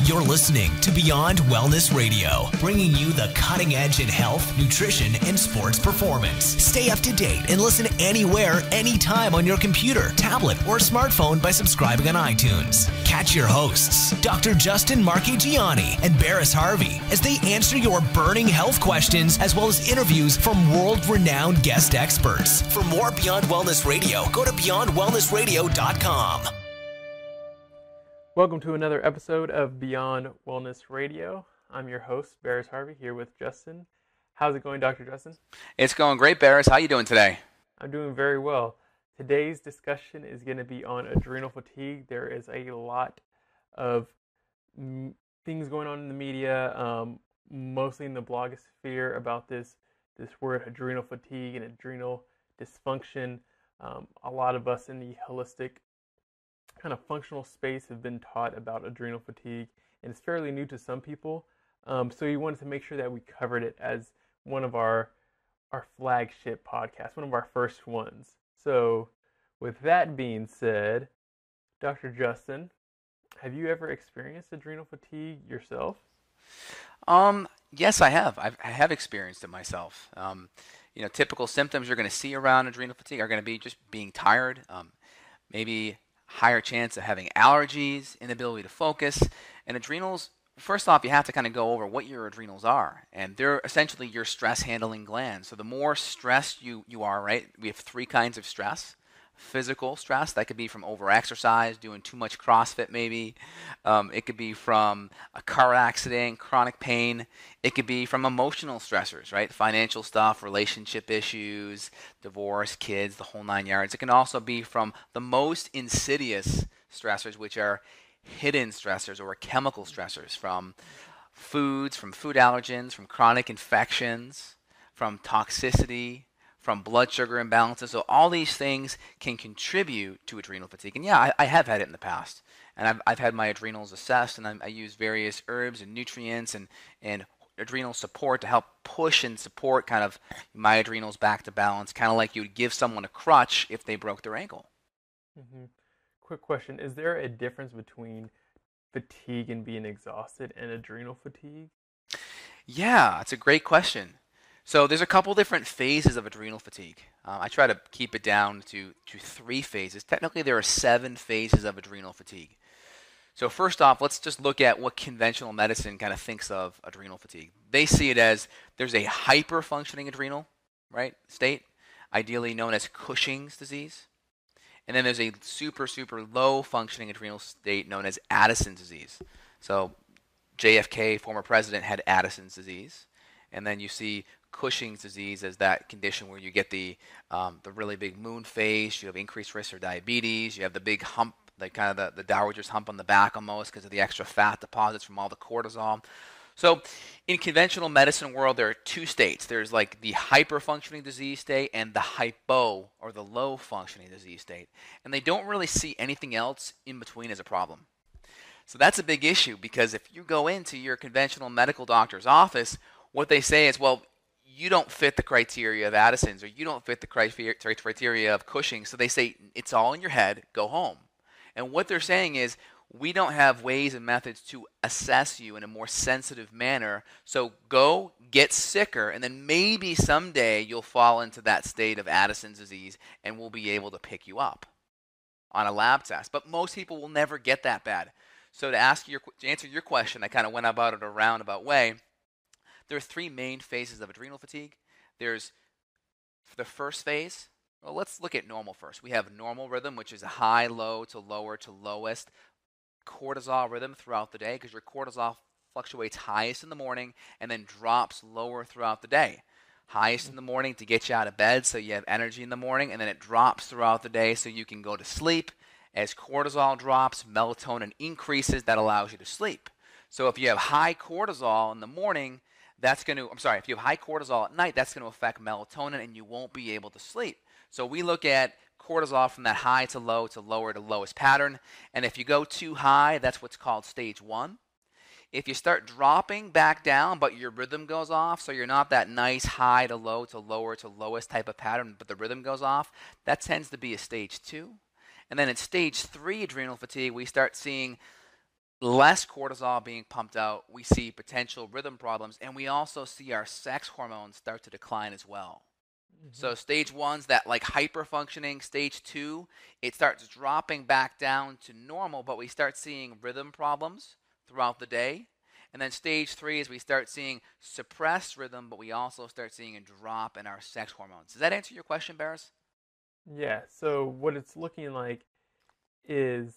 You're listening to Beyond Wellness Radio, bringing you the cutting edge in health, nutrition, and sports performance. Stay up to date and listen anywhere, anytime on your computer, tablet, or smartphone by subscribing on iTunes. Catch your hosts, Dr. Justin Marchegiani and Barris Harvey, as they answer your burning health questions as well as interviews from world-renowned guest experts. For more Beyond Wellness Radio, go to beyondwellnessradio.com. Welcome to another episode of Beyond Wellness Radio. I'm your host, Barris Harvey, here with Justin. How's it going, Dr. Justin? It's going great, Barris. How are you doing today? I'm doing very well. Today's discussion is going to be on adrenal fatigue. There is a lot of things going on in the media, mostly in the blogosphere, about this word adrenal fatigue and adrenal dysfunction. A lot of us in the holistic kind of functional space have been taught about adrenal fatigue, and it's fairly new to some people. So we wanted to make sure that we covered it as one of our flagship podcasts, one of our first ones. So with that being said, Dr. Justin, have you ever experienced adrenal fatigue yourself? Yes, I have. I have experienced it myself. Typical symptoms you're going to see around adrenal fatigue are going to be just being tired, maybe higher chance of having allergies, inability to focus. And adrenals, first off, you have to kind of go over what your adrenals are. And they're essentially your stress handling glands. So the more stressed you are, right? We have three kinds of stress. Physical stress, that could be from overexercise, doing too much CrossFit maybe. It could be from a car accident, chronic pain. It could be from emotional stressors, right? Financial stuff, relationship issues, divorce, kids, the whole nine yards. It can also be from the most insidious stressors, which are hidden stressors or chemical stressors, from foods, from food allergens, from chronic infections, from toxicity, from blood sugar imbalances. So all these things can contribute to adrenal fatigue. And yeah, I have had it in the past. And I've had my adrenals assessed, and I use various herbs and nutrients and adrenal support to help push and support kind of my adrenals back to balance, kind of like you would give someone a crutch if they broke their ankle. Mm-hmm. Quick question. Is there a difference between fatigue and being exhausted and adrenal fatigue? Yeah, it's a great question. So there's a couple different phases of adrenal fatigue. I try to keep it down to three phases. Technically, there are 7 phases of adrenal fatigue. So first off, let's just look at what conventional medicine kind of thinks of adrenal fatigue. They see it as there's a hyper-functioning adrenal, right, state, ideally known as Cushing's disease. And then there's a super, super low-functioning adrenal state known as Addison's disease. So JFK, former president, had Addison's disease. And then you see Cushing's disease as that condition where you get the really big moon face, you have increased risk for diabetes, you have the big hump, like kind of the dowager's hump on the back almost because of the extra fat deposits from all the cortisol. So in conventional medicine world, there are 2 states. There's like the hyper-functioning disease state and the hypo or the low-functioning disease state. And they don't really see anything else in between as a problem. So that's a big issue, because if you go into your conventional medical doctor's office, what they say is, well, you don't fit the criteria of Addison's, or you don't fit the criteria of Cushing. So they say, it's all in your head, go home. And what they're saying is, we don't have ways and methods to assess you in a more sensitive manner. So go get sicker, and then maybe someday you'll fall into that state of Addison's disease, and we'll be able to pick you up on a lab test. But most people will never get that bad. So to answer your question, I kind of went about it a roundabout way. There are 3 main phases of adrenal fatigue. There's the first phase. Well, let's look at normal first. We have normal rhythm, which is a high, low to lower to lowest cortisol rhythm throughout the day, because your cortisol fluctuates highest in the morning and then drops lower throughout the day. Highest in the morning to get you out of bed so you have energy in the morning, and then it drops throughout the day so you can go to sleep. As cortisol drops, melatonin increases. That allows you to sleep. So if you have high cortisol in the morning, if you have high cortisol at night, that's going to affect melatonin, and you won't be able to sleep. So we look at cortisol from that high to low to lower to lowest pattern. And if you go too high, that's what's called stage 1. If you start dropping back down, but your rhythm goes off, so you're not that nice high to lower to lowest type of pattern, but the rhythm goes off, that tends to be a stage 2. And then in stage 3 adrenal fatigue, we start seeing less cortisol being pumped out, we see potential rhythm problems, and we also see our sex hormones start to decline as well. So stage 1's that like hyper functioning. Stage 2, it starts dropping back down to normal, but we start seeing rhythm problems throughout the day. And then stage 3 is we start seeing suppressed rhythm, but we also start seeing a drop in our sex hormones. Does that answer your question, Barris? Yeah, so what it's looking like is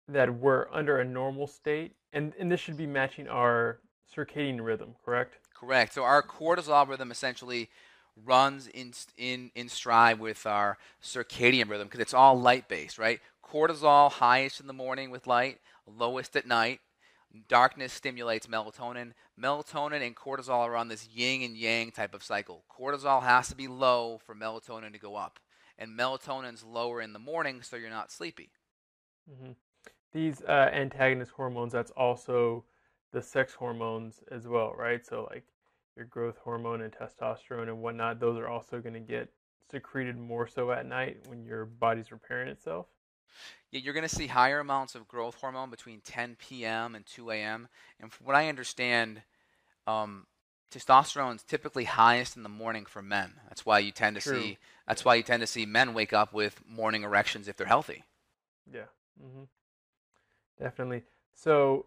that we're under a normal state, and this should be matching our circadian rhythm, correct? Correct. So our cortisol rhythm essentially runs in stride with our circadian rhythm because it's all light based, right? Cortisol highest in the morning with light, lowest at night. Darkness stimulates melatonin. Melatonin and cortisol are on this yin and yang type of cycle. Cortisol has to be low for melatonin to go up, and melatonin's lower in the morning, so you're not sleepy. Hmm. These antagonist hormones, that's also the sex hormones as well, right? So like your growth hormone and testosterone and whatnot, those are also going to get secreted more so at night when your body's repairing itself. Yeah, you're going to see higher amounts of growth hormone between 10 p.m. and 2 a.m. And from what I understand, testosterone is typically highest in the morning for men. That's why you tend to True. see. That's why you tend to see men wake up with morning erections if they're healthy. Yeah. Hmm. Definitely. So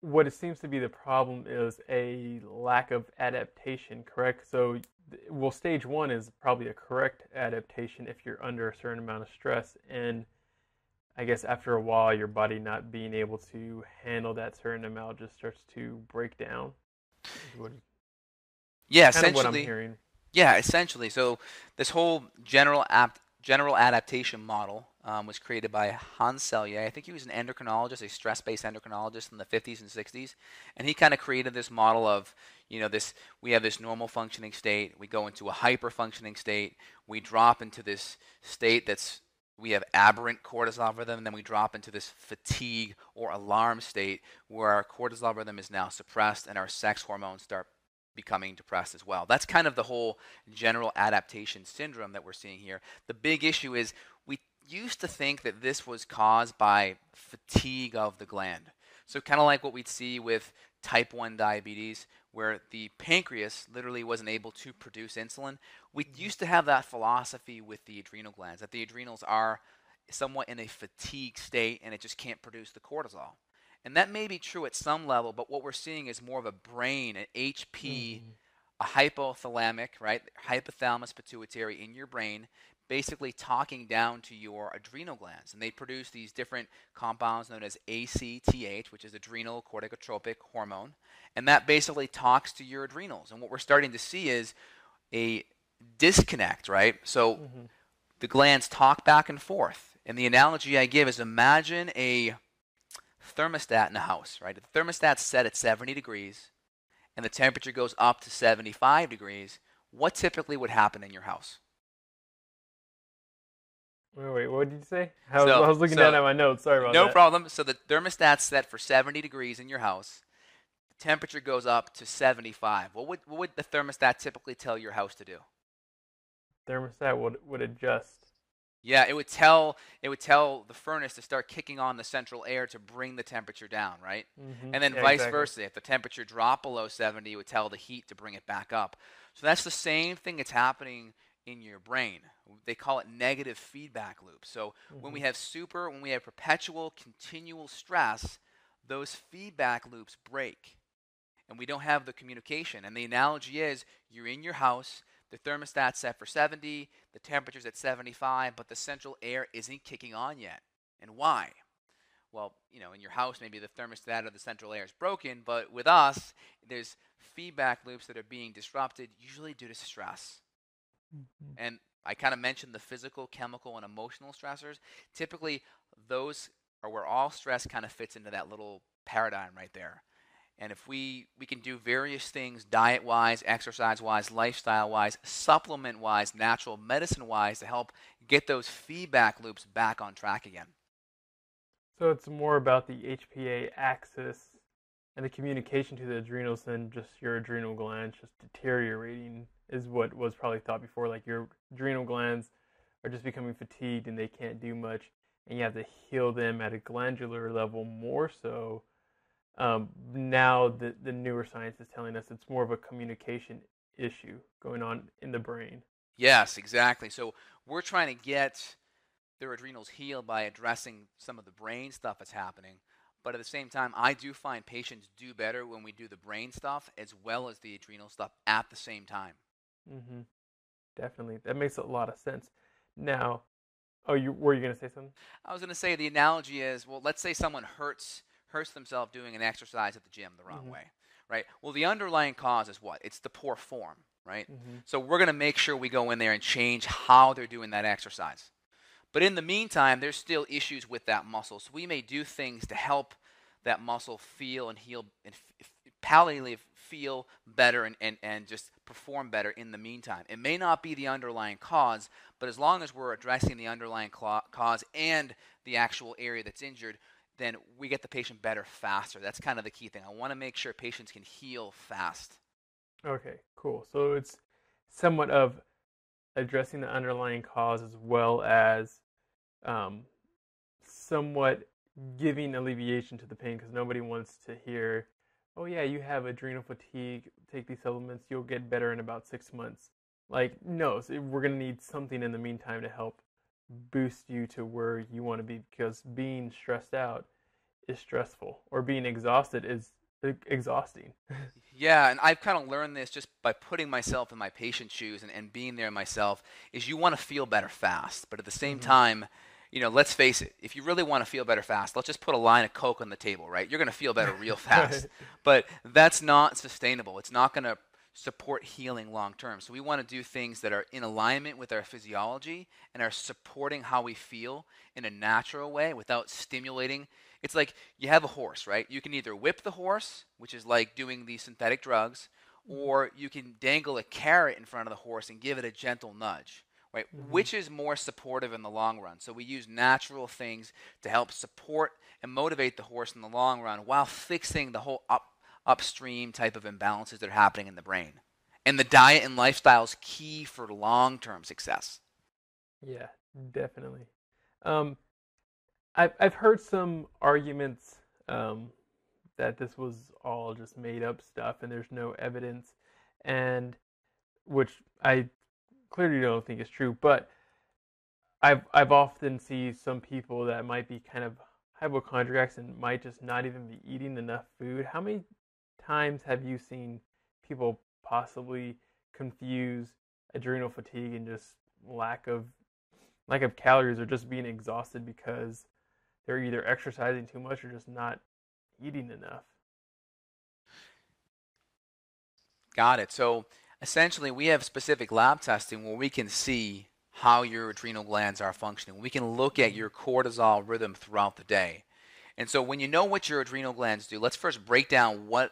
what it seems to be the problem is a lack of adaptation, correct? So, well, stage 1 is probably a correct adaptation if you're under a certain amount of stress, and I guess after a while, your body not being able to handle that certain amount just starts to break down. Is what, Yeah, kind of what I'm essentially. hearing. Yeah, essentially. So this whole general adaptation model was created by Hans Selye. I think he was an endocrinologist, a stress-based endocrinologist in the 50s and 60s, and he kind of created this model of, this we have this normal functioning state, we go into a hyper functioning state, we drop into this state we have aberrant cortisol rhythm, and then we drop into this fatigue or alarm state where our cortisol rhythm is now suppressed and our sex hormones start becoming depressed as well. That's kind of the whole general adaptation syndrome that we're seeing here. The big issue is we used to think that this was caused by fatigue of the gland. So kind of like what we'd see with type 1 diabetes, where the pancreas literally wasn't able to produce insulin. We used to have that philosophy with the adrenal glands, that the adrenals are somewhat in a fatigue state and it just can't produce the cortisol. And that may be true at some level, but what we're seeing is more of a brain, an HP, a hypothalamic, right? Hypothalamus pituitary in your brain, basically talking down to your adrenal glands. And they produce these different compounds known as ACTH, which is adrenal corticotropic hormone. And that basically talks to your adrenals. And what we're starting to see is a disconnect, right? So the glands talk back and forth. And the analogy I give is imagine a thermostat in a house, right? If the thermostat's set at 70 degrees and the temperature goes up to 75 degrees, what typically would happen in your house? Wait, what did you say? I was looking down at my notes. Sorry about that. No problem. So the thermostat's set for 70 degrees in your house. The temperature goes up to 75. What would the thermostat typically tell your house to do? Thermostat would adjust. Yeah, it would tell the furnace to start kicking on the central air to bring the temperature down, right? And then vice versa. If the temperature dropped below 70, it would tell the heat to bring it back up. So that's the same thing that's happening in your brain. They call it negative feedback loops. So when we have perpetual, continual stress, those feedback loops break. And we don't have the communication. And the analogy is you're in your house, the thermostat's set for 70, the temperature's at 75, but the central air isn't kicking on yet. And why? Well, in your house, maybe the thermostat or the central air is broken, but with us, there's feedback loops that are being disrupted, usually due to stress. And I kind of mentioned the physical, chemical, and emotional stressors. Typically, those are where all stress kind of fits into that little paradigm right there. And if we can do various things diet-wise, exercise-wise, lifestyle-wise, supplement-wise, natural medicine-wise to help get those feedback loops back on track again. So it's more about the HPA axis and the communication to the adrenals than just your adrenal glands just deteriorating is what was probably thought before. Like your adrenal glands are just becoming fatigued and they can't do much. and you have to heal them at a glandular level more so. Now the newer science is telling us it's more of a communication issue going on in the brain. Yes, exactly. So we're trying to get their adrenals healed by addressing some of the brain stuff that's happening. But at the same time, I do find patients do better when we do the brain stuff as well as the adrenal stuff at the same time. Mm-hmm. Definitely, that makes a lot of sense. Now, were you going to say something? I was going to say the analogy is, well, let's say someone hurts themselves doing an exercise at the gym the wrong way, right? Well, the underlying cause is what? It's the poor form, right? So we're going to make sure we go in there and change how they're doing that exercise. But in the meantime, there's still issues with that muscle. So we may do things to help that muscle feel and heal and palliatively feel better and just perform better in the meantime. It may not be the underlying cause, but as long as we're addressing the underlying cause and the actual area that's injured, then we get the patient better faster. That's kind of the key thing. I want to make sure patients can heal fast. Okay, cool. So it's somewhat of addressing the underlying cause as well as somewhat giving alleviation to the pain, because nobody wants to hear, oh yeah, you have adrenal fatigue, take these supplements, you'll get better in about 6 months. Like, no, so we're going to need something in the meantime to help boost you to where you want to be, because being stressed out is stressful, or being exhausted is exhausting. Yeah, and I've kind of learned this just by putting myself in my patient's shoes and being there myself, is you want to feel better fast. But at the same time, let's face it, if you really want to feel better fast, let's just put a line of Coke on the table, right? You're going to feel better real fast. But that's not sustainable. It's not going to support healing long term. So we want to do things that are in alignment with our physiology and are supporting how we feel in a natural way without stimulating. It's like you have a horse, right? You can either whip the horse, which is like doing these synthetic drugs, or you can dangle a carrot in front of the horse and give it a gentle nudge, right? Which is more supportive in the long run? So we use natural things to help support and motivate the horse in the long run while fixing the whole upstream type of imbalances that are happening in the brain. And the diet and lifestyle is key for long-term success. Yeah, definitely. I've heard some arguments that this was all just made up stuff and there's no evidence, and which I clearly don't think is true. But I've often seen some people that might be kind of hypochondriacs and might just not even be eating enough food. How many times have you seen people possibly confuse adrenal fatigue and just lack of calories, or just being exhausted because they're either exercising too much or just not eating enough? Got it. So essentially, we have specific lab testing where we can see how your adrenal glands are functioning. We can look at your cortisol rhythm throughout the day. And so when you know what your adrenal glands do, let's first break down what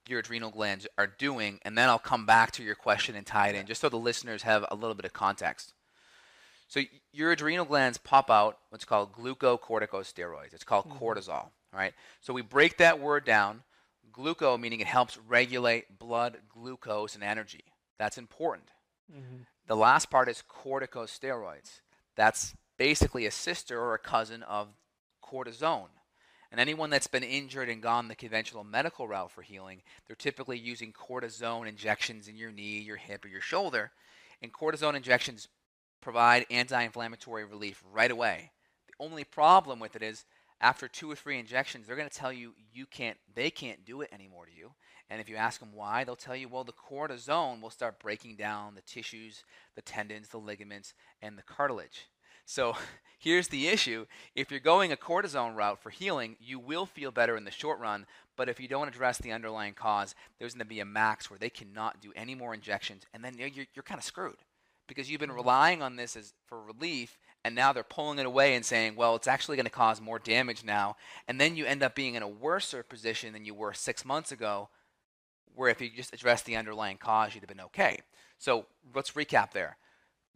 your adrenal glands are doing, and then I'll come back to your question and tie it in, just so the listeners have a little bit of context. So your adrenal glands pop out what's called glucocorticosteroids. It's called cortisol, all right? So we break that word down. Gluco meaning it helps regulate blood glucose and energy. That's important. The last part is corticosteroids. That's basically a sister or a cousin of cortisone. And anyone that's been injured and gone the conventional medical route for healing, they're typically using cortisone injections in your knee, your hip, or your shoulder. And cortisone injections provide anti-inflammatory relief right away. The only problem with it is after 2 or 3 injections, they're going to tell you they can't do it anymore to you. And if you ask them why, they'll tell you, well, the cortisone will start breaking down the tissues, the tendons, the ligaments, and the cartilage. So here's the issue. If you're going a cortisone route for healing, you will feel better in the short run, but if you don't address the underlying cause, there's going to be a max where they cannot do any more injections, and then you're kind of screwed because you've been relying on this for relief, and now they're pulling it away and saying, well, it's actually going to cause more damage now, and then you end up being in a worse position than you were 6 months ago, where if you just address the underlying cause, you'd have been okay. So let's recap there.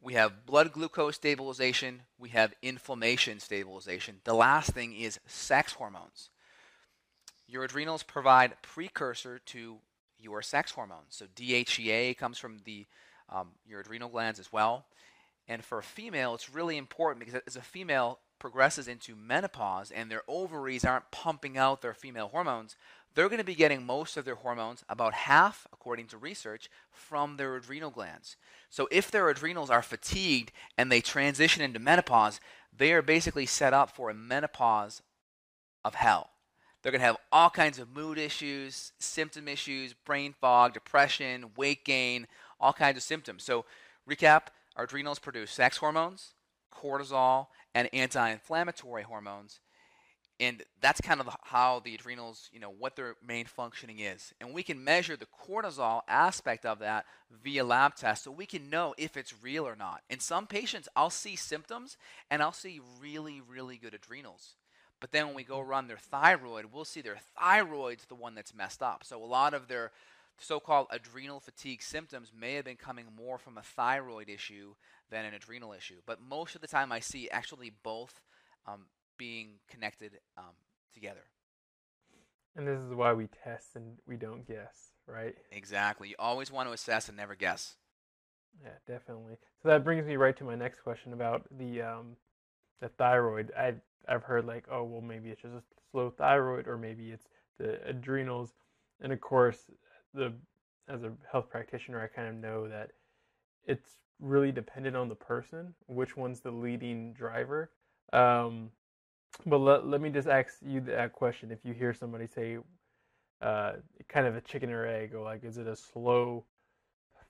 We have blood glucose stabilization. We have inflammation stabilization. The last thing is sex hormones. Your adrenals provide precursor to your sex hormones. So DHEA comes from your adrenal glands as well. And for a female, it's really important because as a female, progresses into menopause and their ovaries aren't pumping out their female hormones, they're going to be getting most of their hormones, about half, according to research, from their adrenal glands. So if their adrenals are fatigued and they transition into menopause, they are basically set up for a menopause of hell. They're going to have all kinds of mood issues, symptom issues, brain fog, depression, weight gain, all kinds of symptoms. So recap, our adrenals produce sex hormones, cortisol, and anti-inflammatory hormones. And that's kind of how the adrenals, what their main functioning is. And we can measure the cortisol aspect of that via lab tests so we can know if it's real or not. In some patients, I'll see symptoms and I'll see really, really good adrenals. But then when we go run their thyroid, we'll see their thyroid's the one that's messed up. So a lot of their so-called adrenal fatigue symptoms may have been coming more from a thyroid issue than an adrenal issue. But most of the time I see actually both being connected together. And this is why we test and we don't guess, right? Exactly. You always want to assess and never guess. Yeah, definitely. So that brings me right to my next question about the thyroid. I've heard like, oh, well, maybe it's just a slow thyroid, or maybe it's the adrenals. And of course, as a health practitioner, I kind of know that it's really dependent on the person, which one's the leading driver. But let me just ask you that question. If you hear somebody say kind of a chicken or egg, or like, is it a slow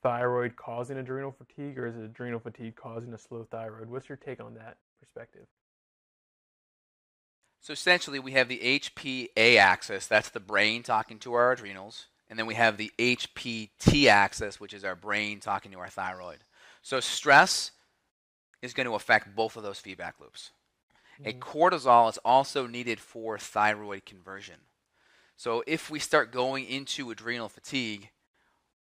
thyroid causing adrenal fatigue, or is it adrenal fatigue causing a slow thyroid? What's your take on that perspective? So essentially, we have the HPA axis, that's the brain talking to our adrenals, and then we have the HPT axis, which is our brain talking to our thyroid. So stress is going to affect both of those feedback loops. A cortisol is also needed for thyroid conversion. So if we start going into adrenal fatigue,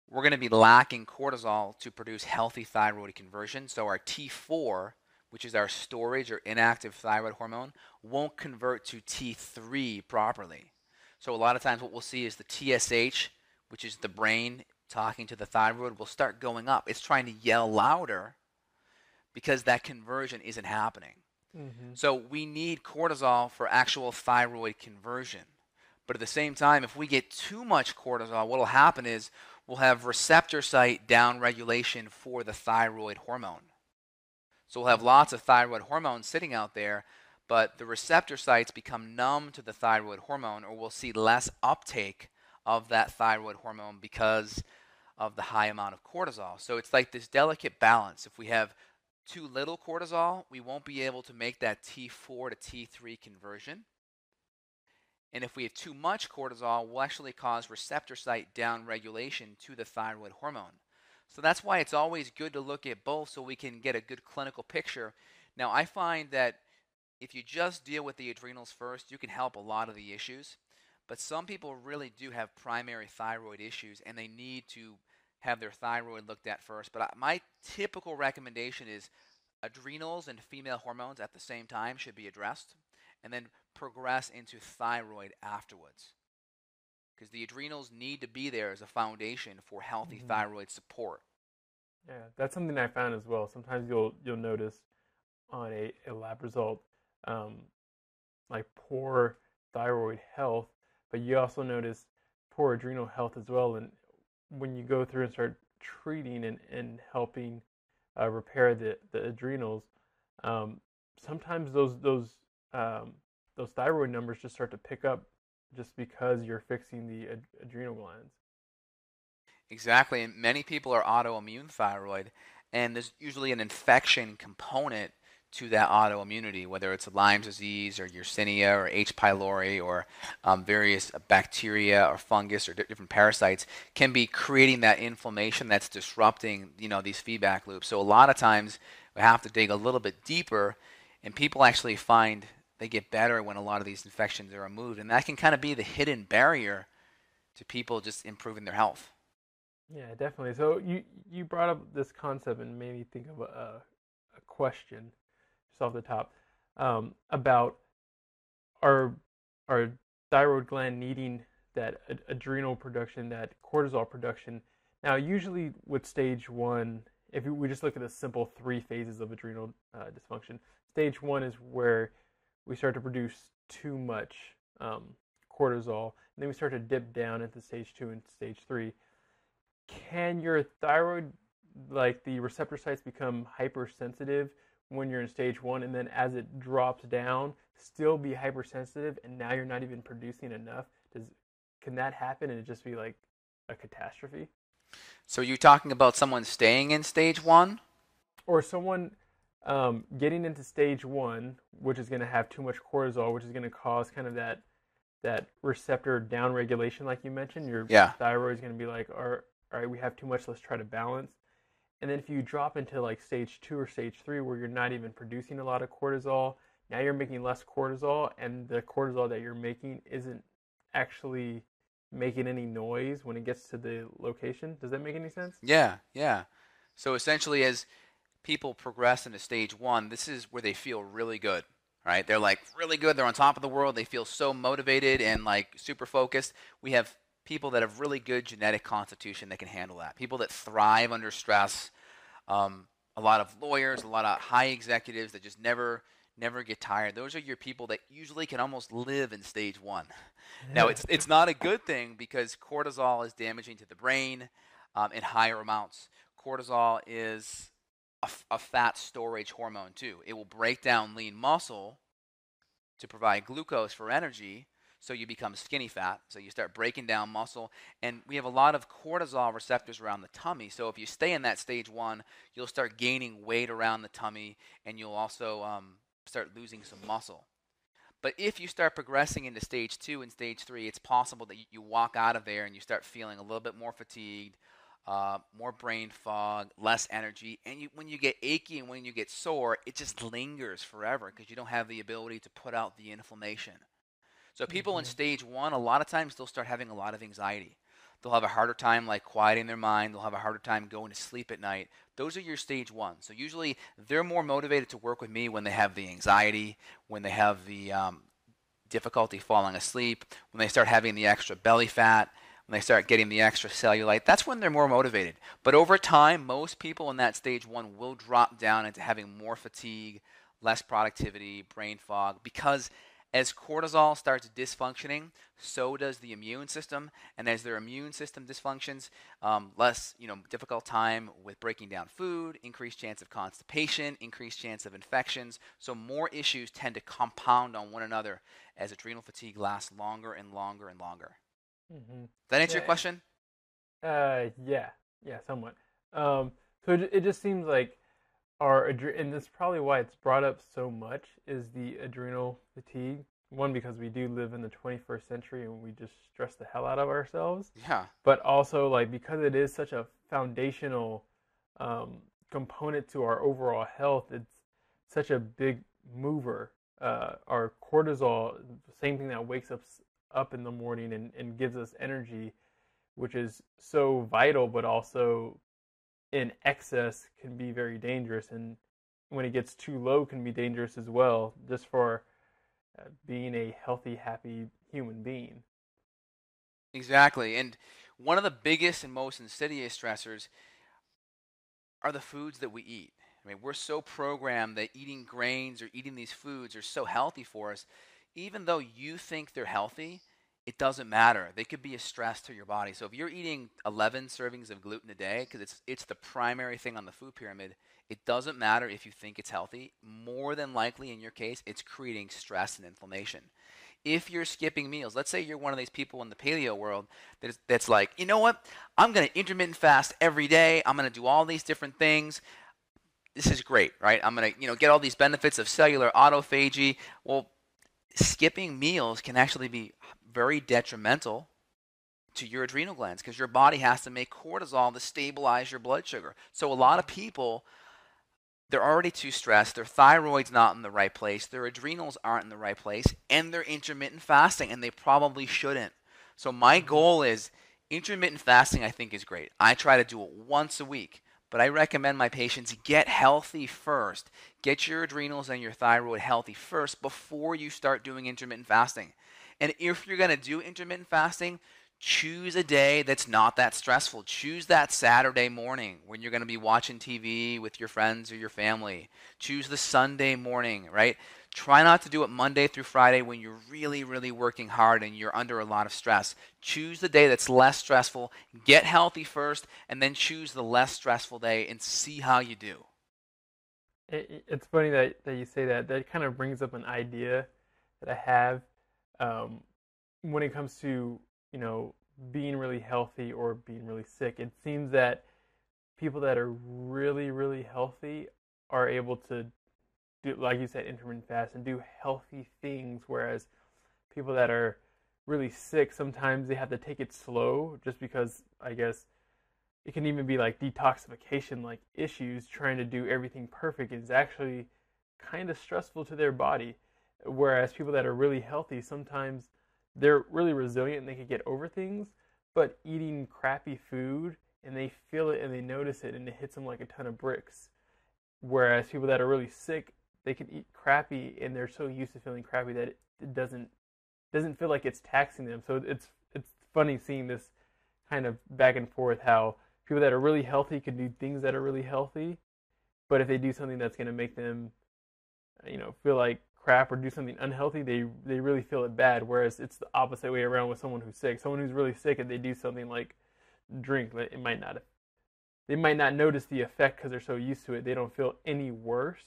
we're going to be lacking cortisol to produce healthy thyroid conversion. So our T4, which is our storage or inactive thyroid hormone, won't convert to T3 properly. So a lot of times what we'll see is the TSH, which is the brain talking to the thyroid, will start going up. It's trying to yell louder because that conversion isn't happening. So we need cortisol for actual thyroid conversion. But at the same time, if we get too much cortisol, what will happen is we'll have receptor site downregulation for the thyroid hormone. So we'll have lots of thyroid hormone sitting out there, but the receptor sites become numb to the thyroid hormone, or we'll see less uptake of that thyroid hormone because of the high amount of cortisol. So it's like this delicate balance. If we have too little cortisol, we won't be able to make that T4 to T3 conversion. And if we have too much cortisol, we'll actually cause receptor site downregulation to the thyroid hormone. So that's why it's always good to look at both so we can get a good clinical picture. Now, I find that if you just deal with the adrenals first, you can help a lot of the issues. But some people really do have primary thyroid issues, and they need to have their thyroid looked at first. But my typical recommendation is adrenals and female hormones at the same time should be addressed, and then progress into thyroid afterwards. Because the adrenals need to be there as a foundation for healthy thyroid support. Yeah, that's something I found as well. Sometimes you'll notice on a lab result like poor thyroid health, but you also notice poor adrenal health as well. And when you go through and start treating and helping repair the adrenals, sometimes those thyroid numbers just start to pick up just because you're fixing the adrenal glands. Exactly, and many people are autoimmune thyroid, and there's usually an infection component to that autoimmunity, whether it's Lyme disease or Yersinia or H. pylori or various bacteria or fungus or different parasites can be creating that inflammation that's disrupting, these feedback loops. So a lot of times we have to dig a little bit deeper, and people actually find they get better when a lot of these infections are removed, and that can kind of be the hidden barrier to people just improving their health. Yeah, definitely. So you brought up this concept and made me think of a question just off the top about our thyroid gland needing that adrenal production, that cortisol production. Now, usually with stage 1 if we just look at the simple 3 phases of adrenal dysfunction, stage 1 is where we start to produce too much cortisol, and then we start to dip down into stage 2 and stage 3. Can your thyroid, like the receptor sites, become hypersensitive when you're in stage 1, and then as it drops down, still be hypersensitive, and now you're not even producing enough? Can that happen and it just be like a catastrophe? So you're talking about someone staying in stage 1? Or someone getting into stage 1, which is going to have too much cortisol, which is going to cause kind of that receptor downregulation, like you mentioned. Your thyroid is going to be like, all right, we have too much, let's try to balance. And then if you drop into like stage 2 or stage 3, where you're not even producing a lot of cortisol, now you're making less cortisol, and the cortisol that you're making isn't actually making any noise when it gets to the location. Does that make any sense? Yeah. So essentially, as people progress into stage 1, this is where they feel really good, right? They're like really good. They're on top of the world. They feel so motivated and like super focused. We have people that have really good genetic constitution that can handle that. People that thrive under stress. A lot of lawyers, a lot of high executives that just never get tired. Those are your people that usually can almost live in stage 1. Now, it's not a good thing because cortisol is damaging to the brain in higher amounts. Cortisol is a fat storage hormone too. It will break down lean muscle to provide glucose for energy, so you become skinny fat. So you start breaking down muscle, and we have a lot of cortisol receptors around the tummy. So if you stay in that stage 1, you'll start gaining weight around the tummy, and you'll also start losing some muscle. But if you start progressing into stage 2 and stage 3, it's possible that you walk out of there and you start feeling a little bit more fatigued, more brain fog, less energy. And when you get achy and when you get sore, it just lingers forever because you don't have the ability to put out the inflammation. So people in stage 1, a lot of times they'll start having a lot of anxiety. They'll have a harder time like quieting their mind. They'll have a harder time going to sleep at night. Those are your stage 1. So usually they're more motivated to work with me when they have the anxiety, when they have the difficulty falling asleep, when they start having the extra belly fat, when they start getting the extra cellulite. That's when they're more motivated. But over time, most people in that stage 1 will drop down into having more fatigue, less productivity, brain fog, because as cortisol starts dysfunctioning, so does the immune system, and as their immune system dysfunctions, less difficult time with breaking down food, increased chance of constipation, increased chance of infections. So more issues tend to compound on one another as adrenal fatigue lasts longer and longer and longer. Mm-hmm. Does that answer your question? Yeah, somewhat. So it just seems like and that's probably why it's brought up so much, is the adrenal fatigue. One, because we do live in the 21st century and we just stress the hell out of ourselves. Yeah. But also, like, because it is such a foundational component to our overall health, it's such a big mover. Our cortisol, the same thing that wakes us up in the morning and gives us energy, which is so vital, but also in excess can be very dangerous, and when it gets too low can be dangerous as well, just for being a healthy, happy human being. Exactly. And one of the biggest and most insidious stressors are the foods that we eat. I mean, we're so programmed that eating grains or eating these foods are so healthy for us. Even though you think they're healthy, it doesn't matter. They could be a stress to your body. So if you're eating 11 servings of gluten a day, because it's the primary thing on the food pyramid, it doesn't matter if you think it's healthy. More than likely, in your case, it's creating stress and inflammation. If you're skipping meals, let's say you're one of these people in the paleo world that's like, you know what? I'm going to intermittent fast every day. I'm going to do all these different things. This is great, right? I'm going to get all these benefits of cellular autophagy. Well, skipping meals can actually be very detrimental to your adrenal glands because your body has to make cortisol to stabilize your blood sugar. So a lot of people, they're already too stressed, their thyroid's not in the right place, their adrenals aren't in the right place, and they're intermittent fasting, and they probably shouldn't. So my goal is, intermittent fasting I think is great. I try to do it once a week, but I recommend my patients get healthy first. Get your adrenals and your thyroid healthy first before you start doing intermittent fasting. And if you're going to do intermittent fasting, Choose a day that's not that stressful. Choose that Saturday morning when you're going to be watching TV with your friends or your family. Choose the Sunday morning, right? Try not to do it Monday through Friday when you're really, really working hard and you're under a lot of stress. Choose the day that's less stressful. Get healthy first, and then choose the less stressful day and see how you do. It's funny that you say that. That kind of brings up an idea that I have when it comes to, being really healthy or being really sick. It seems that people that are really, really healthy are able to do, like you said, intermittent fast and do healthy things, whereas people that are really sick, sometimes they have to take it slow just because, I guess, it can even be like detoxification, like issues. Trying to do everything perfect is actually kind of stressful to their body. Whereas people that are really healthy, sometimes they're really resilient and they can get over things, but eating crappy food and they feel it and they notice it and it hits them like a ton of bricks. Whereas people that are really sick, they can eat crappy and they're so used to feeling crappy that it doesn't feel like it's taxing them. So it's funny seeing this kind of back and forth, how people that are really healthy can do things that are really healthy, but if they do something that's going to make them, feel like crap or do something unhealthy, they really feel it bad. Whereas it's the opposite way around with someone who's sick. Someone who's really sick and they do something like drink, they might not notice the effect because they're so used to it. They don't feel any worse.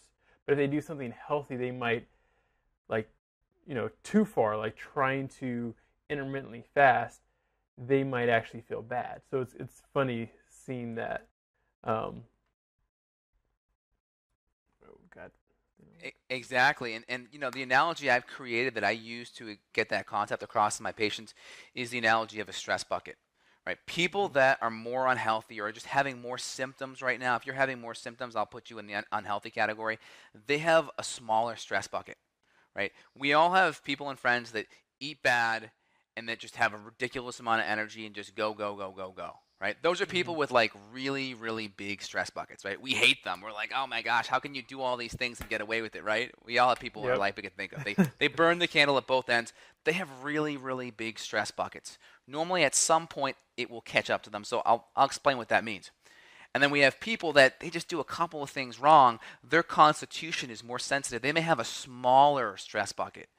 But if they do something healthy, they might, like, too far, like trying to intermittently fast, they might actually feel bad. So it's funny seeing that. Oh God. Exactly. And the analogy I've created that I use to get that concept across to my patients is the analogy of a stress bucket. Right? People that are more unhealthy or just having more symptoms right now, if you're having more symptoms, I'll put you in the unhealthy category. They have a smaller stress bucket. Right? We all have people and friends that eat bad and that just have a ridiculous amount of energy and just go, go, go, go, go. Right? Those are people with like really, really big stress buckets, right? We hate them. We're like, oh my gosh, how can you do all these things and get away with it, right? We all have people in our life we can think of. They burn the candle at both ends. They have really, really big stress buckets. Normally at some point it will catch up to them. So I'll explain what that means. And then we have people that they just do a couple of things wrong. Their constitution is more sensitive. They may have a smaller stress bucket.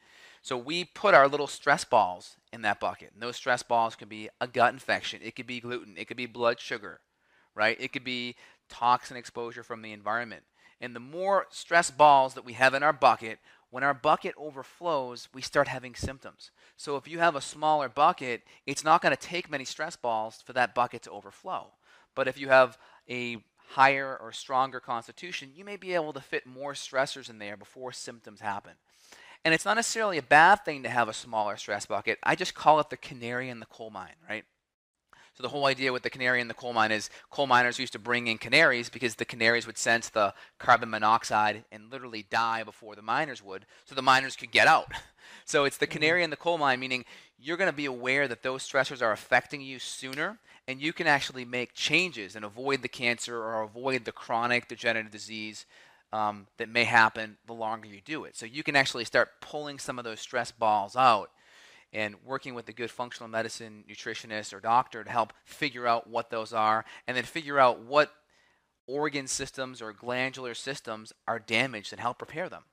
So we put our little stress balls in that bucket. And those stress balls can be a gut infection. It could be gluten. It could be blood sugar, right? It could be toxin exposure from the environment. And the more stress balls that we have in our bucket, when our bucket overflows, we start having symptoms. So if you have a smaller bucket, it's not going to take many stress balls for that bucket to overflow. But if you have a higher or stronger constitution, you may be able to fit more stressors in there before symptoms happen. And it's not necessarily a bad thing to have a smaller stress bucket. I just call it the canary in the coal mine, right? So the whole idea with the canary in the coal mine is coal miners used to bring in canaries because the canaries would sense the carbon monoxide and literally die before the miners would, so the miners could get out. So it's the canary in the coal mine, meaning you're going to be aware that those stressors are affecting you sooner, and you can actually make changes and avoid the cancer or avoid the chronic degenerative disease that may happen the longer you do it. So you can actually start pulling some of those stress balls out and working with a good functional medicine nutritionist or doctor to help figure out what those are, and then figure out what organ systems or glandular systems are damaged and help repair them.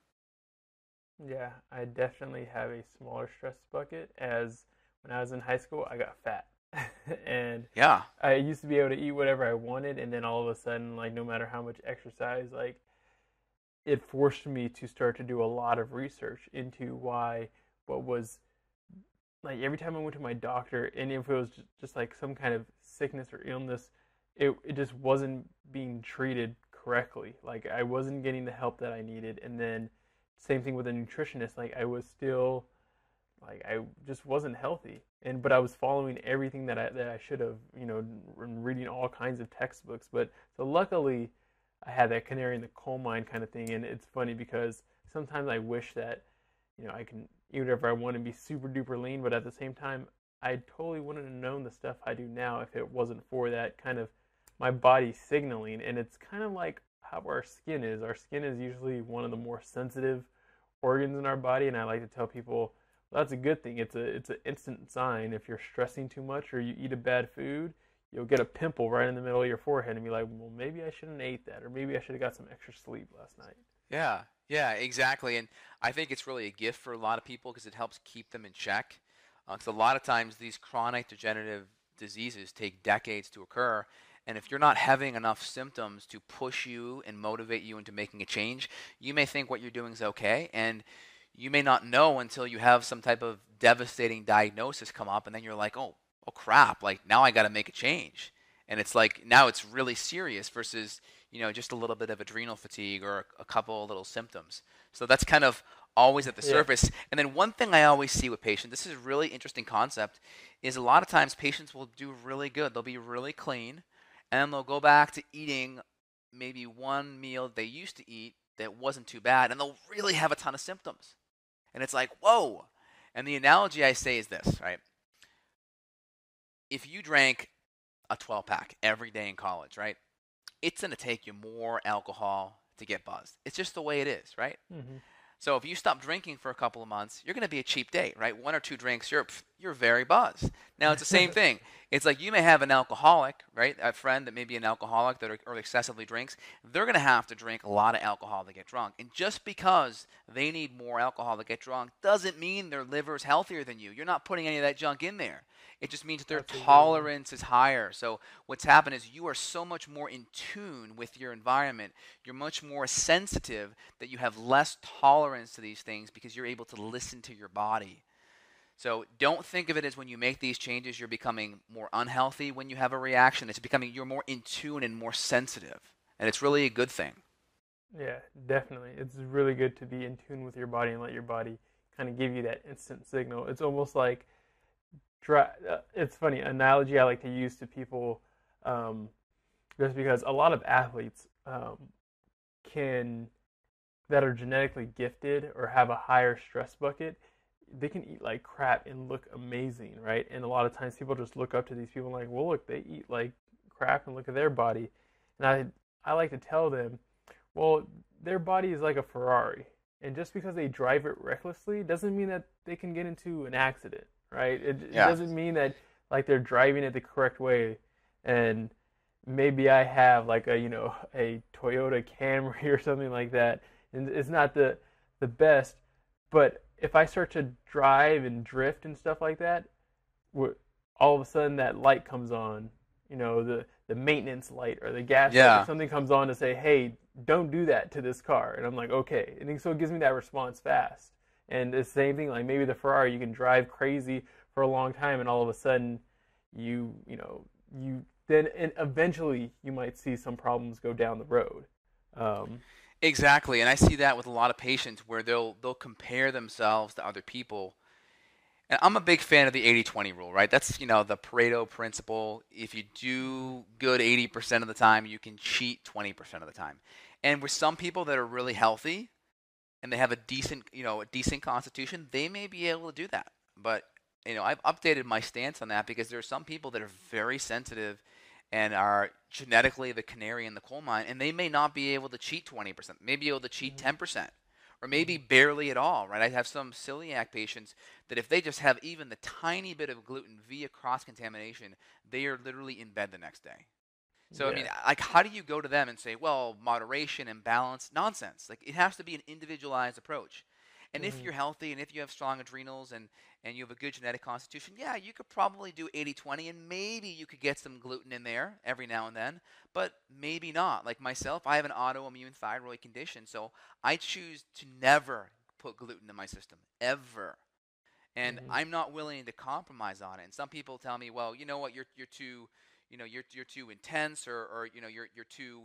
Yeah, I definitely have a smaller stress bucket, as when I was in high school, I got fat. And yeah, I used to be able to eat whatever I wanted, and then all of a sudden, like, no matter how much exercise, like, it forced me to start to do a lot of research into why what was, like, every time I went to my doctor, and if it was just like some kind of sickness or illness, it just wasn't being treated correctly. Like, I wasn't getting the help that I needed. And then same thing with a nutritionist. Like, I was still, like, I just wasn't healthy. But I was following everything that I should have, reading all kinds of textbooks. But so luckily I had that canary in the coal mine kind of thing. And it's funny because sometimes I wish that, I can eat whatever I want and be super duper lean, but at the same time, I totally wouldn't have known the stuff I do now if it wasn't for that kind of my body signaling. And it's kind of like how our skin is. Our skin is usually one of the more sensitive organs in our body, and I like to tell people Well, that's a good thing. It's an instant sign. If you're stressing too much or you eat a bad food, you'll get a pimple right in the middle of your forehead and be like, well, maybe I shouldn't have ate that, or maybe I should have got some extra sleep last night. Yeah, yeah, exactly. And I think it's really a gift for a lot of people because it helps keep them in check. Because a lot of times these chronic degenerative diseases take decades to occur. And if you're not having enough symptoms to push you and motivate you into making a change, you may think what you're doing is okay. And you may not know until you have some type of devastating diagnosis come up. And then you're like, oh crap, like now I got to make a change. And it's like now it's really serious versus just a little bit of adrenal fatigue or a couple of little symptoms. So that's kind of always at the surface. And then one thing I always see with patients, this is a really interesting concept, is a lot of times patients will do really good. They'll be really clean, and then they'll go back to eating maybe one meal they used to eat that wasn't too bad, and they'll really have a ton of symptoms. And it's like, whoa. And the analogy I say is this, right? If you drank a 12-pack every day in college, right? It's going to take you more alcohol to get buzzed. It's just the way it is, right? Mm-hmm. So if you stop drinking for a couple of months, you're going to be a cheap date, right? One or two drinks, you're very buzzed. Now, it's the same thing. It's like you may have an alcoholic, right? A friend that may be an alcoholic that or excessively drinks. They're going to have to drink a lot of alcohol to get drunk. And just because they need more alcohol to get drunk doesn't mean their liver is healthier than you. You're not putting any of that junk in there. It just means their tolerance is higher. So what's happened is you are so much more in tune with your environment. You're much more sensitive that you have less tolerance to these things because you're able to listen to your body. So don't think of it as when you make these changes, you're becoming more unhealthy when you have a reaction. It's becoming you're more in tune and more sensitive. And it's really a good thing. Yeah, definitely. It's really good to be in tune with your body and let your body kind of give you that instant signal. It's almost like it's funny, analogy I like to use to people, just because a lot of athletes that are genetically gifted or have a higher stress bucket, they can eat like crap and look amazing, right? And a lot of times people just look up to these people like, well, look, they eat like crap and look at their body. And I like to tell them, well, their body is like a Ferrari. And just because they drive it recklessly doesn't mean that they can get into an accident, right? It doesn't mean that like they're driving it the correct way. And maybe I have like a Toyota Camry or something like that, and it's not the best, but if I start to drive and drift and stuff like that, all of a sudden that light comes on, the maintenance light or the gas light or something comes on to say, hey, don't do that to this car. And I'm like, okay. And so it gives me that response fast. And the same thing, like maybe the Ferrari, you can drive crazy for a long time and all of a sudden you then and eventually you might see some problems go down the road. Exactly, and I see that with a lot of patients where they'll compare themselves to other people. And I'm a big fan of the 80-20 rule, right? That's, the Pareto principle. If you do good 80% of the time, you can cheat 20% of the time. And with some people that are really healthy and they have a decent constitution, they may be able to do that. But, I've updated my stance on that because there are some people that are very sensitive and are genetically the canary in the coal mine, and they may not be able to cheat 20%, maybe able to cheat 10%, or maybe barely at all, right? I have some celiac patients that if they just have even the tiny bit of gluten via cross-contamination, they are literally in bed the next day. So, I mean, like, how do you go to them and say, well, moderation and balance? Nonsense. Like, it has to be an individualized approach. And if you're healthy and if you have strong adrenals and you have a good genetic constitution, yeah, you could probably do 80-20 and maybe you could get some gluten in there every now and then, but maybe not. Like myself, I have an autoimmune thyroid condition, so I choose to never put gluten in my system, ever. And I'm not willing to compromise on it. And some people tell me, well, you know what, you're too, you're too intense or you're too,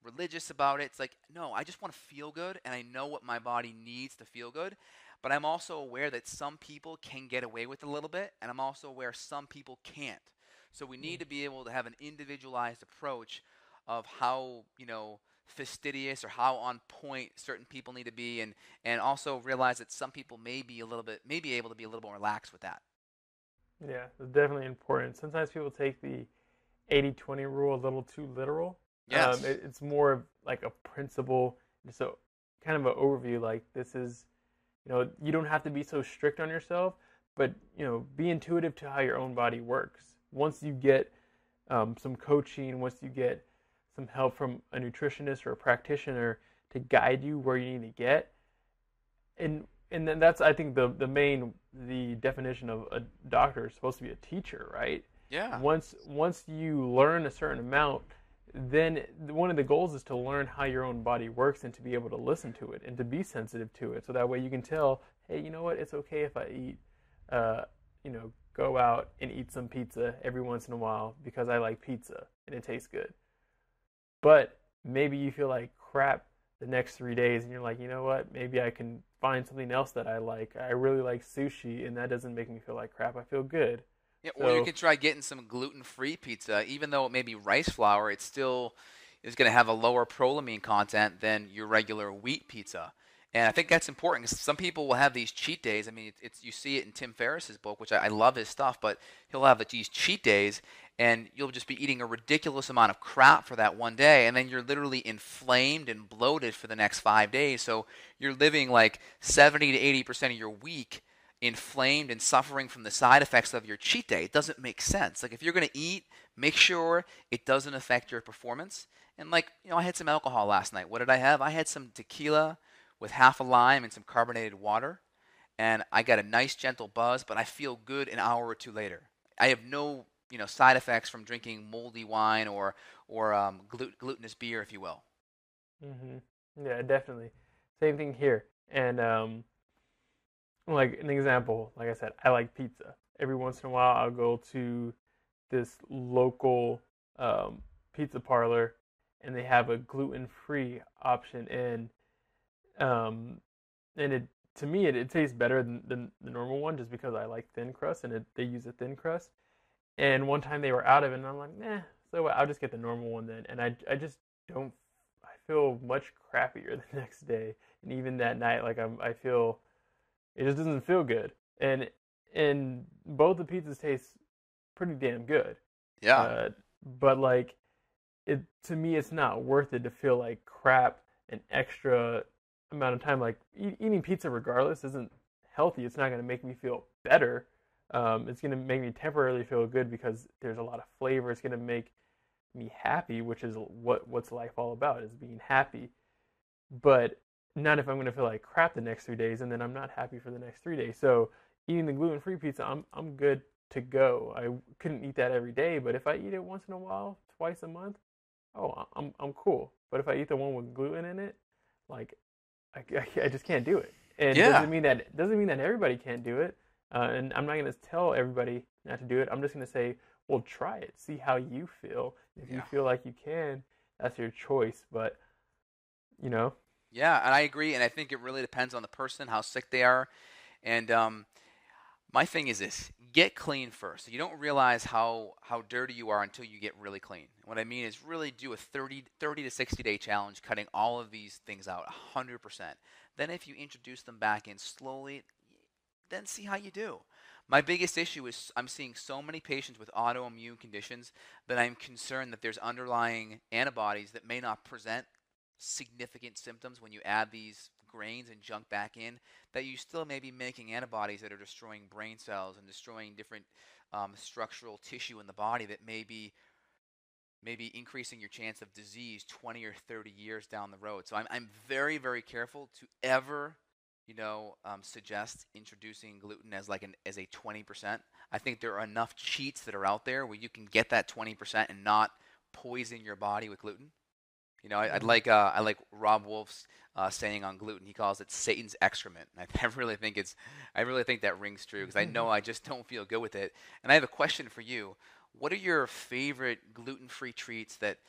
religious about it. It's like, no, I just want to feel good, and I know what my body needs to feel good. But I'm also aware that some people can get away with it a little bit, and I'm also aware some people can't. So we need to be able to have an individualized approach of how, fastidious or how on point certain people need to be, and also realize that some people may be able to be a little more relaxed with that. Yeah, it's definitely important. Sometimes people take the 80-20 rule a little too literal. Yes. It's more of like a principle, just a kind of an overview. Like this is, You don't have to be so strict on yourself, but be intuitive to how your own body works. Once you get some coaching, once you get some help from a nutritionist or a practitioner to guide you where you need to get, and then that's, I think, the definition of a doctor is supposed to be a teacher, right? Yeah. Once you learn a certain amount, then one of the goals is to learn how your own body works and to be able to listen to it and to be sensitive to it. So that way you can tell, hey, you know what? It's okay if I eat, go out and eat some pizza every once in a while because I like pizza and it tastes good. But maybe you feel like crap the next 3 days and you're like, you know what? Maybe I can find something else that I like. I really like sushi and that doesn't make me feel like crap. I feel good. Yeah, or you can try getting some gluten-free pizza. Even though it may be rice flour, it still is going to have a lower prolamine content than your regular wheat pizza. And I think that's important because some people will have these cheat days. I mean, you see it in Tim Ferriss's book, which I love his stuff, but he'll have these cheat days, and you'll just be eating a ridiculous amount of crap for that one day, and then you're literally inflamed and bloated for the next 5 days. So you're living like 70 to 80% of your week inflamed and suffering from the side effects of your cheat day. It doesn't make sense. Like, if you're going to eat, make sure it doesn't affect your performance. And I had some alcohol last night. What did I have? I had some tequila with half a lime and some carbonated water, and I got a nice gentle buzz, but I feel good an hour or two later. I have no side effects from drinking moldy wine or glutinous beer, if you will. Mm-hmm. Yeah, definitely. Same thing here. And like an example, like I said, I like pizza. Every once in a while, I'll go to this local pizza parlor, and they have a gluten-free option. And to me, it tastes better than the normal one, just because I like thin crust, and they use a thin crust. And one time they were out of it, and I'm like, nah, so I'll just get the normal one then. And I just don't. I feel much crappier the next day, and even that night, like I feel. It just doesn't feel good, and both the pizzas taste pretty damn good. Yeah. But to me, it's not worth it to feel like crap an extra amount of time. Like eating pizza, regardless, isn't healthy. It's not going to make me feel better. It's going to make me temporarily feel good because there's a lot of flavor. It's going to make me happy, which is what's life all about, is being happy. But not if I'm going to feel like crap the next 3 days, and then I'm not happy for the next 3 days. So eating the gluten-free pizza, I'm good to go. I couldn't eat that every day, but if I eat it once in a while, twice a month, I'm cool. But if I eat the one with gluten in it, like I just can't do it. And Yeah. doesn't mean that everybody can't do it. And I'm not going to tell everybody not to do it. I'm just going to say, well, try it. See how you feel. If you feel like you can, that's your choice. But Yeah, and I agree, and I think it really depends on the person, how sick they are. And my thing is this: get clean first. So you don't realize how dirty you are until you get really clean. What I mean is really do a 30 to 60 day challenge, cutting all of these things out 100%. Then if you introduce them back in slowly, then see how you do. My biggest issue is I'm seeing so many patients with autoimmune conditions that I'm concerned that there's underlying antibodies that may not present significant symptoms when you add these grains and junk back in, that you still may be making antibodies that are destroying brain cells and destroying different structural tissue in the body that may be increasing your chance of disease 20 or 30 years down the road. So I'm very, very careful to ever suggest introducing gluten as a 20%. I think there are enough cheats that are out there where you can get that 20% and not poison your body with gluten. I like Rob Wolf's saying on gluten. He calls it Satan's excrement. And I really think that rings true, because I know I just don't feel good with it. And I have a question for you. What are your favorite gluten-free treats that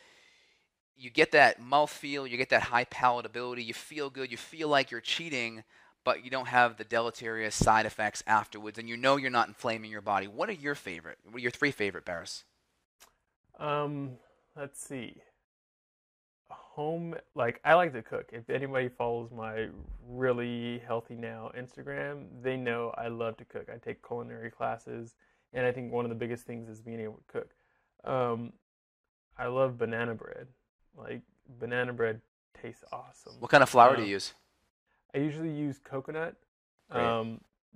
you get that mouthfeel, you get that high palatability, you feel good, you feel like you're cheating, but you don't have the deleterious side effects afterwards, and you're not inflaming your body? What are your 3 favorite, Barris? Let's see. I like to cook. If anybody follows my Really Healthy Now Instagram, they know I love to cook. I take culinary classes, and I think one of the biggest things is being able to cook. I love banana bread. Like, banana bread tastes awesome. What kind of flour do you use? I usually use coconut. Great.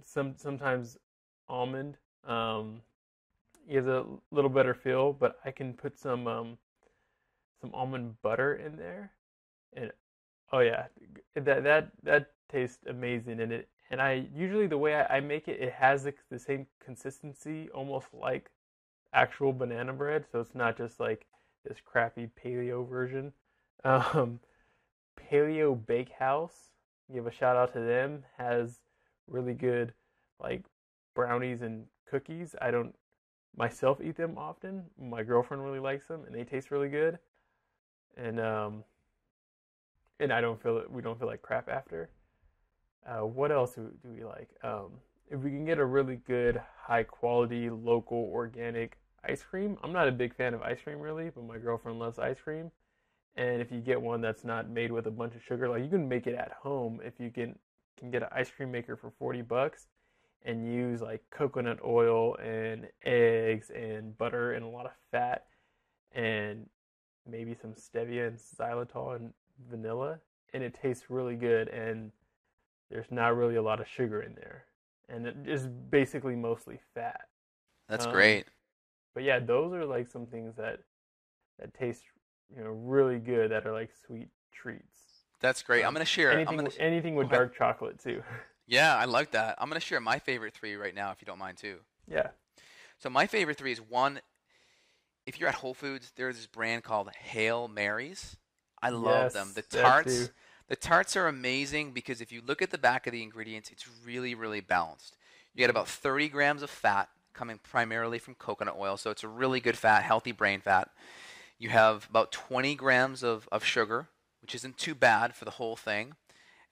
Sometimes almond. Gives a little better feel, but I can put some almond butter in there, and oh yeah, that tastes amazing. And I usually the way I make it, it has the same consistency, almost like actual banana bread. So it's not just like this crappy paleo version. Um, Paleo Bakehouse, give a shout out to them. Has really good like brownies and cookies. I don't myself eat them often. My girlfriend really likes them, and they taste really good. And I don't feel we don't feel like crap after. What else do we like? If we can get a really good, high quality, local, organic ice cream. I'm not a big fan of ice cream really, but my girlfriend loves ice cream. And if you get one that's not made with a bunch of sugar, like you can make it at home if you can get an ice cream maker for $40 and use like coconut oil and eggs and butter and a lot of fat and maybe some stevia and xylitol and vanilla, and it tastes really good, and there's not really a lot of sugar in there, and it is basically mostly fat. That's Um, great. but yeah, those are like some things that taste really good that are like sweet treats. That's great. I'm Um, gonna share. anything Go with ahead. dark chocolate too. Yeah, I like that. I'm gonna share my favorite three right now, if you don't mind too. Yeah. So my favorite three is one. If you're at Whole Foods, there's this brand called Hail Marys. I love them. Yes, that too. The tarts are amazing because if you look at the back of the ingredients, it's really, really balanced. You get about 30 grams of fat coming primarily from coconut oil, so it's a really good fat, healthy brain fat. You have about 20 grams of sugar, which isn't too bad for the whole thing.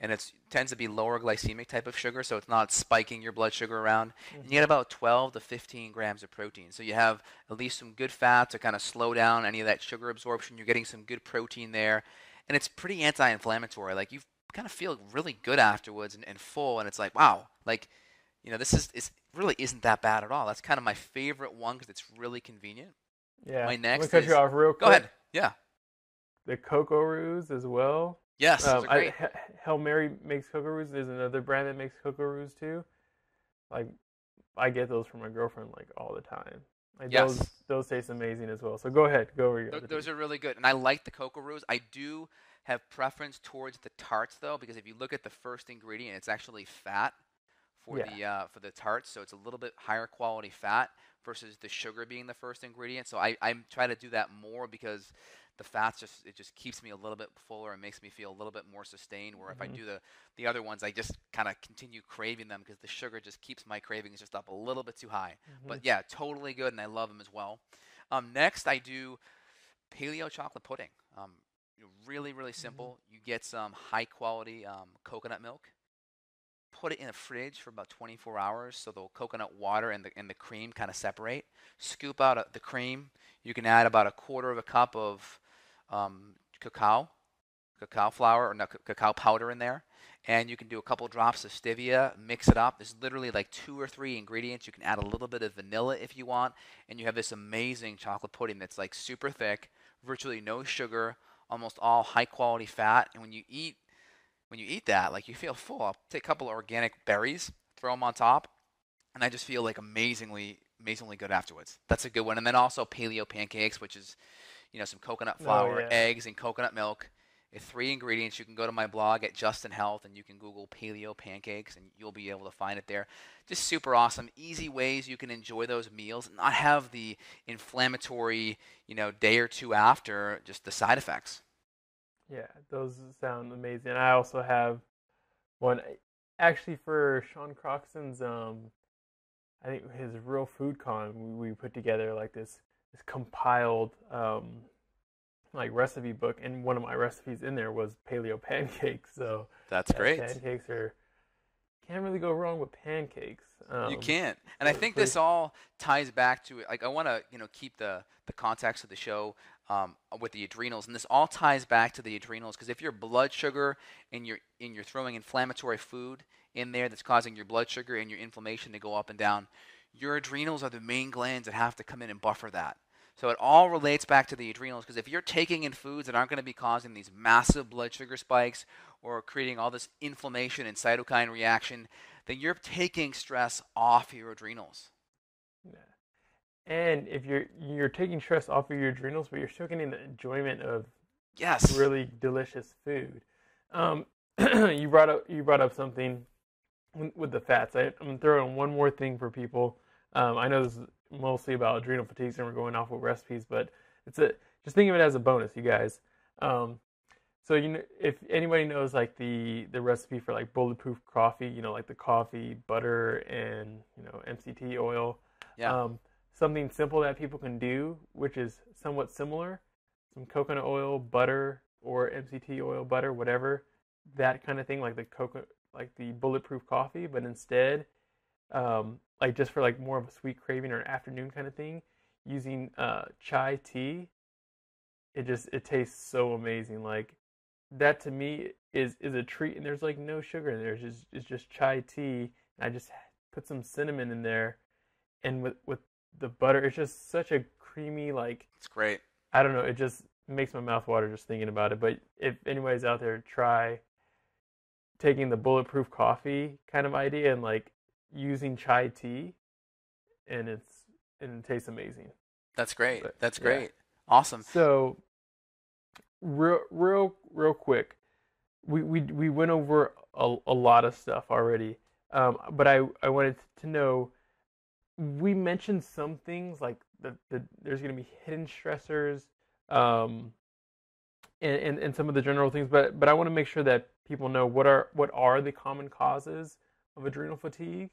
And it tends to be lower glycemic type of sugar, so it's not spiking your blood sugar around. And you get about 12 to 15 grams of protein. So you have at least some good fat to kind of slow down any of that sugar absorption. You're getting some good protein there. And it's pretty anti-inflammatory. Like you kind of feel really good afterwards and full. And it's like, wow, like, this is really isn't that bad at all. That's kind of my favorite one because it's really convenient. Yeah. My I'm gonna next cut is, you off real go quick. ahead. Yeah. The Cocoa Roos as well. Yes, those are great. Hail Mary makes Cocoa Roos. There's another brand that makes Cocoa Roos too. Like, I get those from my girlfriend like all the time. Like Yes. those taste amazing as well. So go ahead, go over your other Those two. are really good, and I like the cocoa roux. I do have preference towards the tarts though, because if you look at the first ingredient, it's actually fat for Yeah. the tarts, so it's a little bit higher quality fat versus the sugar being the first ingredient. So I try to do that more because the fats just keeps me a little bit fuller and makes me feel a little bit more sustained. Where if I Hmm. do the other ones, I just kind of continue craving them because the sugar just keeps my cravings just up a little bit too high. Hmm. But yeah, totally good, and I love them as well. Next, I do paleo chocolate pudding. Really, really Hmm. simple. You get some high quality coconut milk. Put it in the fridge for about 24 hours so the coconut water and the cream kind of separate. Scoop out the cream. You can add about a quarter of a cup of cacao, cacao flour or no, cacao powder in there. And you can do a couple drops of stevia, mix it up. There's literally like 2 or 3 ingredients. You can add a little bit of vanilla if you want, and you have this amazing chocolate pudding that's like super thick, virtually no sugar, almost all high quality fat. And when you eat that, like you feel full. I'll take a couple of organic berries, throw them on top, and I just feel like amazingly, amazingly good afterwards. That's a good one. And then also paleo pancakes, which is some coconut Oh flour, yeah. eggs, and coconut milk. It's 3 ingredients. You can go to my blog at Justin Health and you can Google paleo pancakes and you'll be able to find it there. Just super awesome, easy ways you can enjoy those meals and not have the inflammatory, day or two after, just the side effects. Yeah, those sound amazing. I also have one actually for Sean Croxton's I think his Real Food Con we put together like this compiled like recipe book, and one of my recipes in there was paleo pancakes. So That's yeah, great. pancakes are can't really go wrong with pancakes. You can't. And I think this all ties back to, like, I want to, keep the context of the show with the adrenals. And this all ties back to the adrenals because if your blood sugar and you're throwing inflammatory food in there that's causing your blood sugar and your inflammation to go up and down, your adrenals are the main glands that have to come in and buffer that. So it all relates back to the adrenals because if you're taking in foods that aren't going to be causing these massive blood sugar spikes or creating all this inflammation and cytokine reaction, then you're taking stress off your adrenals. Yeah. And if you're taking stress off of your adrenals, but you're still getting the enjoyment of Yes. really delicious food. You brought up something with the fats. I'm gonna throw in one more thing for people. I know this is mostly about adrenal fatigue, and we're going off with recipes, but just think of it as a bonus, you guys. So if anybody knows like the recipe for like bulletproof coffee, like the coffee, butter, and MCT oil. Yeah. Something simple that people can do, which is somewhat similar: some coconut oil, butter, or MCT oil, butter, whatever, that kind of thing, like the bulletproof coffee, but instead, like just for like more of a sweet craving or an afternoon kind of thing, using chai tea. It tastes so amazing. Like that to me is a treat, and there's like no sugar in there. It's just chai tea, and I just put some cinnamon in there, and with the butter, it's just such a creamy, like, It's great. I don't know, it just makes my mouth water just thinking about it. But if anybody's out there, try taking the bulletproof coffee kind of idea and like using chai tea, and it tastes amazing. That's great. But, That's yeah. great. Awesome. So real quick, we went over a lot of stuff already, but I wanted to know, we mentioned some things like there's going to be hidden stressors, and some of the general things, but I want to make sure that people know what are the common causes of adrenal fatigue,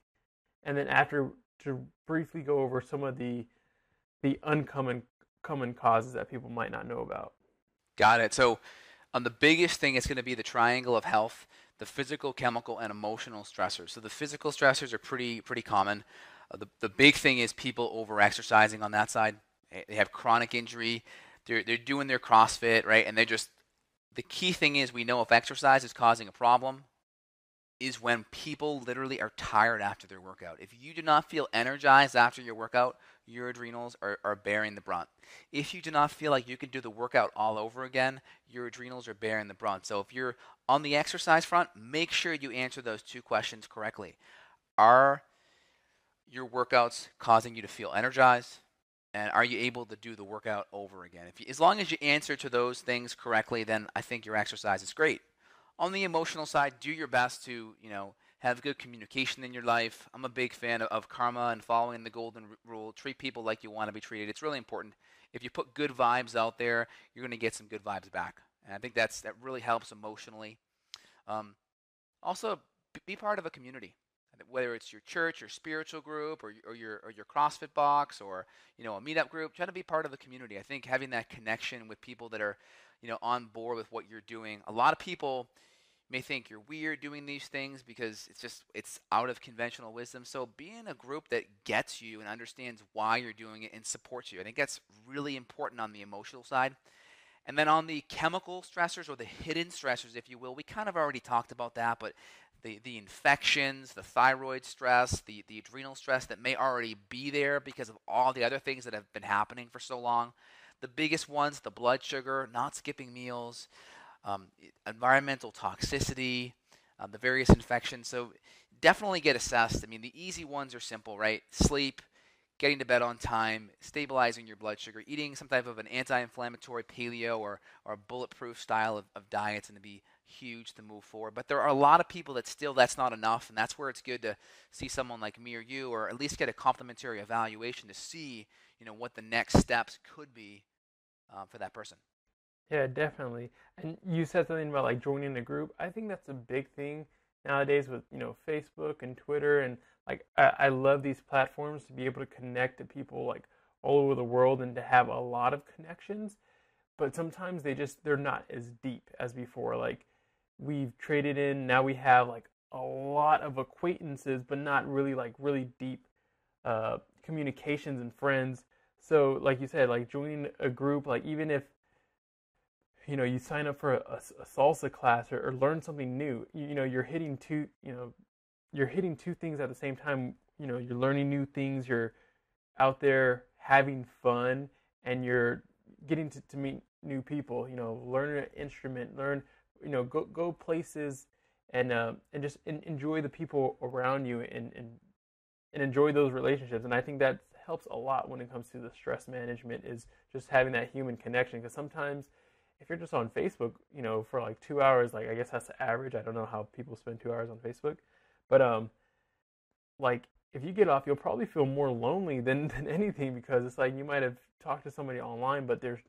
and then after to briefly go over some of the uncommon common causes that people might not know about. Got it. So the biggest thing is going to be the triangle of health: the physical, chemical, and emotional stressors. So the physical stressors are pretty common. The big thing is people over-exercising on that side. They have chronic injury. They're doing their CrossFit, right? And the key thing is, we know if exercise is causing a problem is when people literally are tired after their workout. If you do not feel energized after your workout, your adrenals are bearing the brunt. If you do not feel like you can do the workout all over again, your adrenals are bearing the brunt. So if you're on the exercise front, make sure you answer those two questions correctly. Are your workouts causing you to feel energized? And are you able to do the workout over again? As long as you answer to those things correctly, then I think your exercise is great. On the emotional side, do your best to, have good communication in your life. I'm a big fan of karma and following the golden rule. Treat people like you want to be treated. It's really important. If you put good vibes out there, you're going to get some good vibes back. And I think that really helps emotionally. Also, be part of a community, whether it's your church, your spiritual group, or your CrossFit box, or a meetup group. Try to be part of a community. I think having that connection with people that are on board with what you're doing. A lot of people may think you're weird doing these things because it's out of conventional wisdom. So be in a group that gets you and understands why you're doing it and supports you. I think that's really important on the emotional side. And then on the chemical stressors, or the hidden stressors, if you will, we kind of already talked about that, but the infections, the thyroid stress, the adrenal stress that may already be there because of all the other things that have been happening for so long. The biggest ones: the blood sugar, not skipping meals, environmental toxicity, the various infections. So definitely get assessed. I mean, the easy ones are simple, right? Sleep, getting to bed on time, stabilizing your blood sugar, eating some type of an anti-inflammatory paleo or bulletproof style of diets, and to be huge to move forward. But there are a lot of people that still, that's not enough, and that's where it's good to see someone like me or you, or at least get a complimentary evaluation to see what the next steps could be for that person. Yeah, definitely. And you said something about like joining a group. I think that's a big thing nowadays with Facebook and Twitter, and like I love these platforms to be able to connect to people like all over the world and to have a lot of connections. But sometimes they're not as deep as before. Like we've traded in, now we have like a lot of acquaintances, but not really like really deep communications and friends. So like you said, like joining a group, like even if you sign up for a salsa class or learn something new, you're hitting two things at the same time. You're learning new things, you're out there having fun, and you're getting to meet new people, learn an instrument, go places and just enjoy the people around you, and enjoy those relationships. And I think that helps a lot when it comes to the stress management, is just having that human connection. Because sometimes if you're just on Facebook, for like 2 hours, like I guess that's the average. I don't know how people spend 2 hours on Facebook, but like if you get off, you'll probably feel more lonely than anything, because it's like you might have talked to somebody online, but there's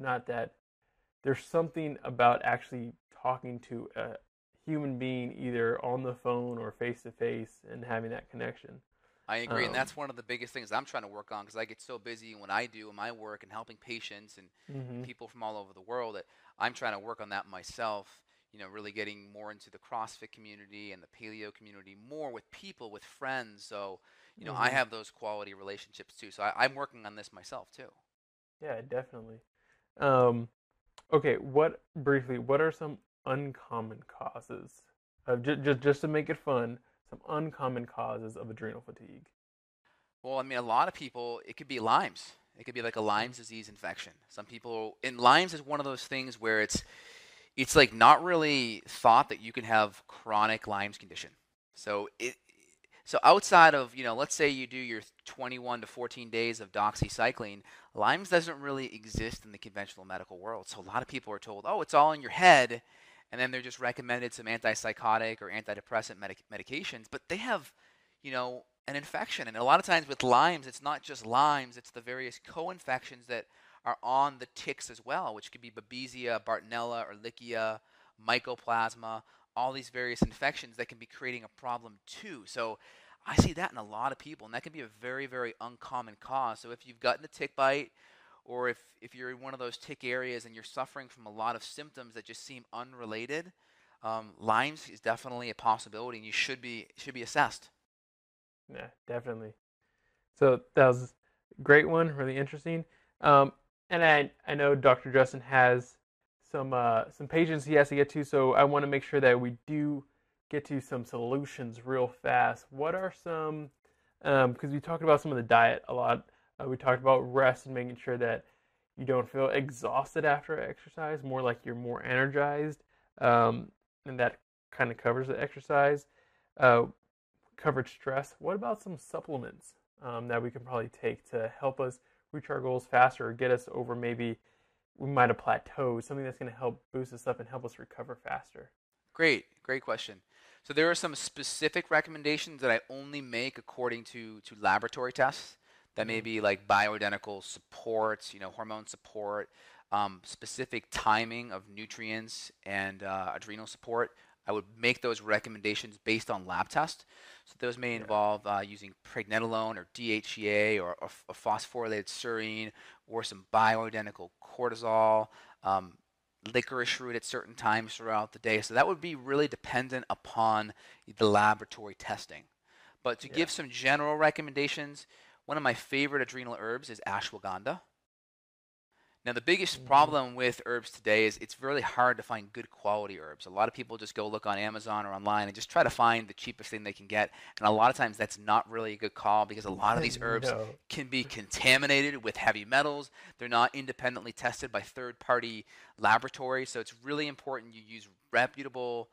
something about actually talking to a human being, either on the phone or face to face, and having that connection. I agree, and that's one of the biggest things I'm trying to work on, because I get so busy when I do in my work and helping patients and Mm-hmm. people from all over the world that I'm trying to work on that myself. Really getting more into the CrossFit community and the Paleo community, more with people, with friends. So, I Mm-hmm. have those quality relationships too. So I'm working on this myself too. Yeah, definitely. Um, okay, what are some uncommon causes of just to make it fun? Some uncommon causes of adrenal fatigue. Well, I mean, a lot of people, it could be Lyme's. It could be like a Lyme's disease infection. Some people, and Lyme's is one of those things where it's like not really thought that you can have chronic Lyme's condition. So so outside of, let's say you do your 21 to 14 days of doxycycline, Lyme's doesn't really exist in the conventional medical world. So a lot of people are told, oh, it's all in your head, and then they're just recommended some antipsychotic or antidepressant medications, but they have, an infection. And a lot of times with Lyme's, it's not just Lyme's, it's the various co-infections that are on the ticks as well, which could be Babesia, Bartonella, Ehrlichia, Mycoplasma, all these various infections that can be creating a problem too. So I see that in a lot of people, and that can be a very, very uncommon cause. So if you've gotten a tick bite, or if you're in one of those tick areas and you're suffering from a lot of symptoms that just seem unrelated, Lyme's is definitely a possibility, and you should be assessed. Yeah, definitely. So that was a great one, really interesting. Um, and I know Dr. Justin has some patients he has to get to, so I want to make sure that we do get to some solutions real fast. What are some? Because we talked about some of the diet a lot. We talked about rest and making sure that you don't feel exhausted after exercise, more like you're more energized, and that kind of covers the exercise. Uh, Covered stress. What about some supplements that we can probably take to help us reach our goals faster, or get us over, maybe we might have plateaued, something that's going to help boost us up and help us recover faster? Great question. So there are some specific recommendations that I only make according to laboratory tests that may Mm-hmm. be like bioidentical supports, hormone support, specific timing of nutrients and adrenal support. I would make those recommendations based on lab tests. So those may Yeah. involve using pregnenolone or DHEA or phosphorylated serine or some bioidentical cortisol. Um, Licorice root at certain times throughout the day. So that would be really dependent upon the laboratory testing. But to Yeah. give some general recommendations, one of my favorite adrenal herbs is ashwagandha. Now, the biggest Mm-hmm. problem with herbs today is it's really hard to find good quality herbs. A lot of people just go look on Amazon or online and just try to find the cheapest thing they can get. And a lot of times that's not really a good call, because a lot of these herbs No. can be contaminated with heavy metals. They're not independently tested by third-party laboratories. So it's really important you use reputable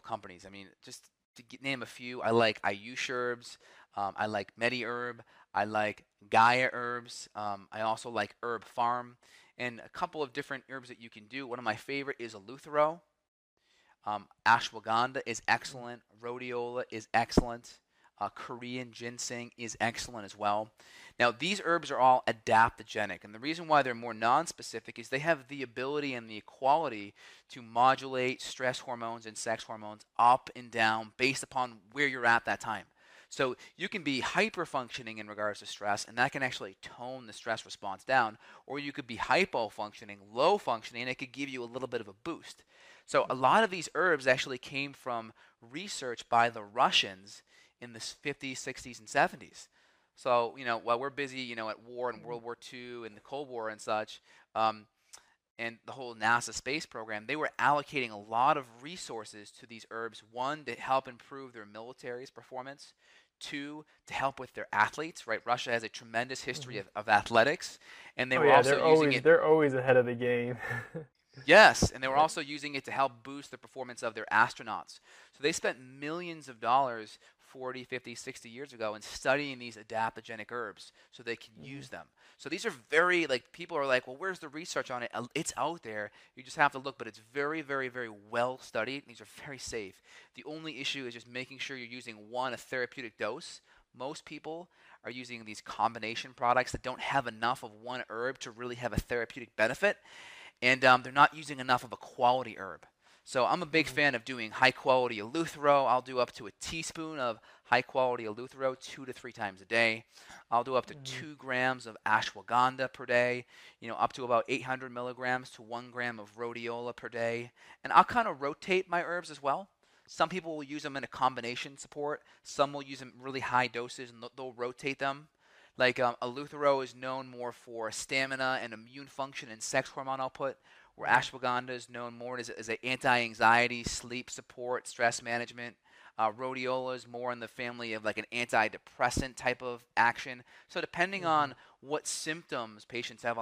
companies. I mean, just to name a few, I like Ayush herbs. I like MediHerb. I like Gaia herbs. I also like Herb Farm, and a couple of different herbs that you can do. One of my favorite is Eleuthero. Ashwagandha is excellent. Rhodiola is excellent. Korean ginseng is excellent as well. Now, these herbs are all adaptogenic, and the reason why they're more non-specific is they have the ability and the quality to modulate stress hormones and sex hormones up and down based upon where you're at that time. So you can be hyper functioning in regards to stress, and that can actually tone the stress response down, or you could be hypo functioning, low functioning, and it could give you a little bit of a boost. So a Mm-hmm. lot of these herbs actually came from research by the Russians in the 50s, 60s, and 70s. So, while we're busy, at war and World War II and the Cold War and such, um, and the whole NASA space program, they were allocating a lot of resources to these herbs. One, to help improve their military's performance. Two, to help with their athletes, right? Russia has a tremendous history Mm-hmm. of athletics, and they Oh were yeah, also they're using always it. they're always ahead of the game. Yes, and they were also using it to help boost the performance of their astronauts. So they spent millions of dollars 40, 50, 60 years ago in studying these adaptogenic herbs so they can use them. So these are very, like, people are like, well, where's the research on it? It's out there. You just have to look, but it's very, very, very well studied. These are very safe. The only issue is just making sure you're using, one, a therapeutic dose. Most people are using these combination products that don't have enough of one herb to really have a therapeutic benefit, and they're not using enough of a quality herb. So I'm a big fan of doing high quality eleuthero. I'll do up to a teaspoon of high quality eleuthero 2 to 3 times a day. I'll do up to 2 grams of ashwagandha per day, up to about 800 milligrams to 1 gram of rhodiola per day. And I'll kind of rotate my herbs as well. Some people will use them in a combination support. Some will use them really high doses, and they'll rotate them. Like eleuthero is known more for stamina and immune function and sex hormone output, where ashwagandha is known more as an anti-anxiety, sleep support, stress management. Rhodiola is more in the family of like an antidepressant type of action. So depending on what symptoms patients have,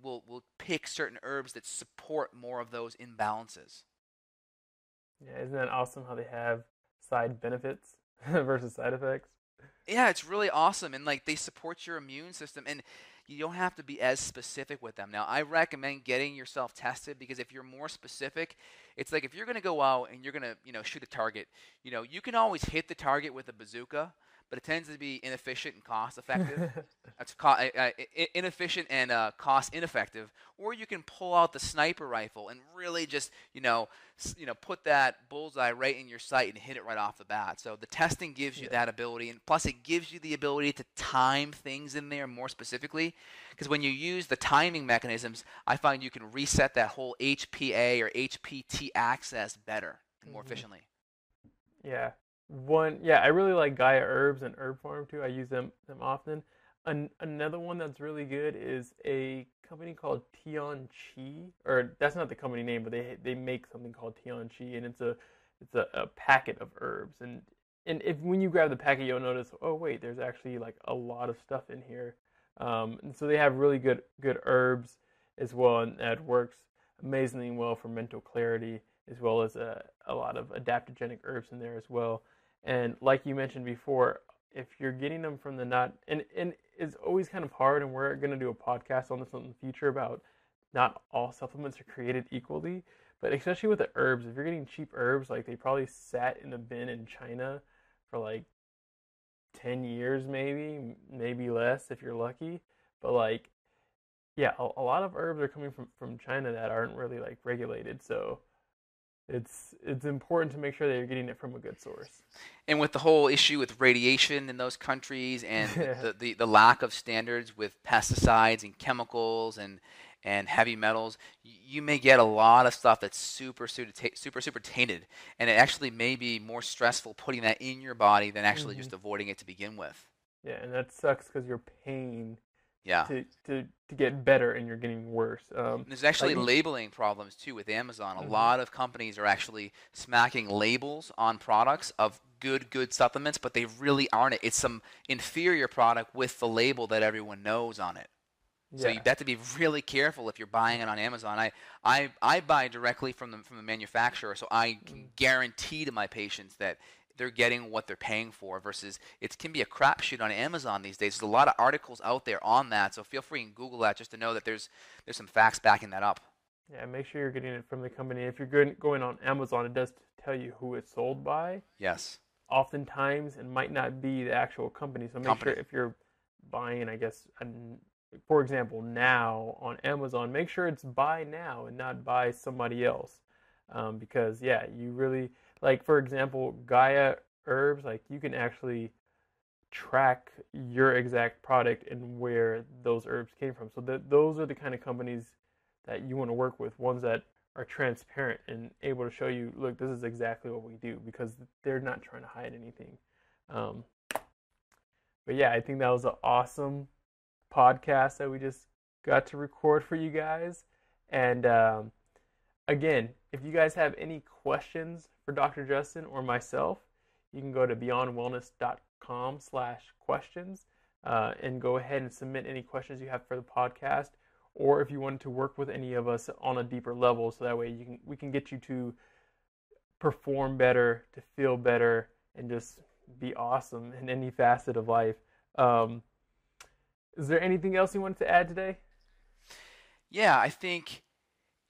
we'll pick certain herbs that support more of those imbalances. Yeah, isn't that awesome how they have side benefits versus side effects? Yeah, it's really awesome, and like they support your immune system, and you don't have to be as specific with them. Now, I recommend getting yourself tested, because if you're more specific, it's like if you're going to go out and you're going to, shoot a target, you can always hit the target with a bazooka, but it tends to be inefficient and cost effective. That's inefficient and cost ineffective. Or you can pull out the sniper rifle and really just, put that bullseye right in your sight and hit it right off the bat. So the testing gives you that ability, and plus it gives you the ability to time things in there more specifically. Because when you use the timing mechanisms, I find you can reset that whole HPA or HPT axis better and more efficiently. Yeah. I really like Gaia Herbs and Herb Farm too. I use them often. Another one that's really good is a company called Tian Chi, or that's not the company name, but they make something called Tian Chi, and it's a packet of herbs. And if when you grab the packet, you'll notice, oh wait, there's actually like a lot of stuff in here. And so they have really good herbs as well, and that works amazingly well for mental clarity, as well as a lot of adaptogenic herbs in there as well. And like you mentioned before, if you're getting them from the not, and it's always kind of hard, and we're going to do a podcast on this in the future about not all supplements are created equally, but especially with the herbs, if you're getting cheap herbs, like they probably sat in a bin in China for like 10 years maybe less if you're lucky. But like, yeah, a lot of herbs are coming from China that aren't really like regulated, so it's important to make sure that you're getting it from a good source. And with the whole issue with radiation in those countries, and the lack of standards with pesticides and chemicals and heavy metals, you may get a lot of stuff that's super tainted, and it actually may be more stressful putting that in your body than actually just avoiding it to begin with. Yeah, and that sucks because you're paying Yeah. to get better, and you're getting worse. There's actually labeling problems too with Amazon. A lot of companies are actually smacking labels on products of good supplements, but they really aren't. It's some inferior product with the label that everyone knows on it. So you have to be really careful if you're buying it on Amazon. I buy directly from the manufacturer, so I can guarantee to my patients that they're getting what they're paying for, versus it can be a crapshoot on Amazon these days. There's a lot of articles out there on that, so feel free and Google that just to know that there's some facts backing that up. Yeah, make sure you're getting it from the company. If you're going on Amazon, it does tell you who it's sold by. Yes. Oftentimes, it might not be the actual company, so make sure if you're buying, I guess, for example, now on Amazon, make sure it's buy now and not buy somebody else, because you really, like, for example, Gaia Herbs, like, you can actually track your exact product and where those herbs came from. So those are the kind of companies that you want to work with, ones that are transparent and able to show you, look, this is exactly what we do, because they're not trying to hide anything. But yeah, I think that was an awesome podcast that we just got to record for you guys. And again, if you guys have any questions for Dr. Justin or myself, you can go to beyondwellness.com/questions and go ahead and submit any questions you have for the podcast, or if you wanted to work with any of us on a deeper level, so that way we can get you to perform better, to feel better, and just be awesome in any facet of life. Is there anything else you wanted to add today? Yeah, I think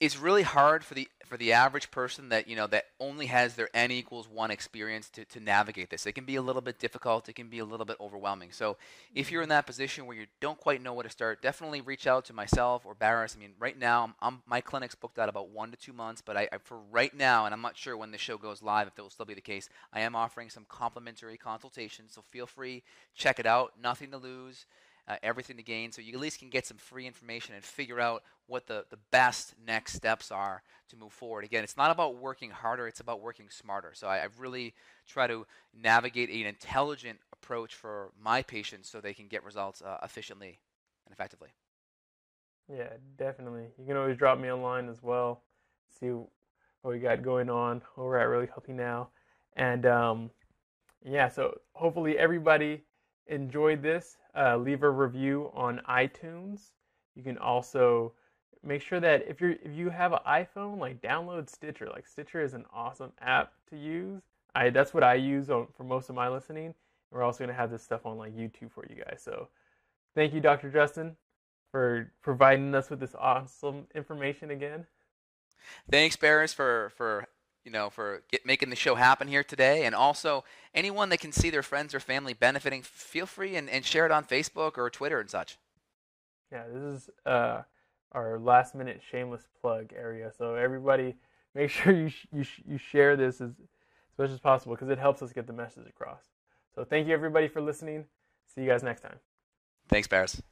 it's really hard for the average person that that only has their N=1 experience to navigate this. It can be a little bit difficult. It can be a little bit overwhelming. So if you're in that position where you don't quite know where to start, definitely reach out to myself or Barris. I mean, right now my clinic's booked out about 1 to 2 months, but I for right now, and I'm not sure when the show goes live if it will still be the case, I am offering some complimentary consultations. So feel free, check it out. Nothing to lose. Everything to gain, so you at least can get some free information and figure out what the best next steps are to move forward. Again, it's not about working harder, it's about working smarter. So I really try to navigate an intelligent approach for my patients so they can get results efficiently and effectively. Yeah, definitely. You can always drop me a line as well, see what we got going on over at Really Healthy Now. And yeah, so hopefully everybody enjoyed this. Leave a review on iTunes. You can also make sure that if you have an iPhone, like download Stitcher. Like Stitcher is an awesome app to use. That's what I use for most of my listening. We're also going to have this stuff on like YouTube for you guys. So thank you, Dr. Justin, for providing us with this awesome information again. Thanks, Barris, for making the show happen here today. And also, anyone that can see their friends or family benefiting, feel free and share it on Facebook or Twitter and such. Yeah, this is our last-minute shameless plug area. So everybody, make sure you share this as much as possible because it helps us get the message across. So thank you, everybody, for listening. See you guys next time. Thanks, Barris.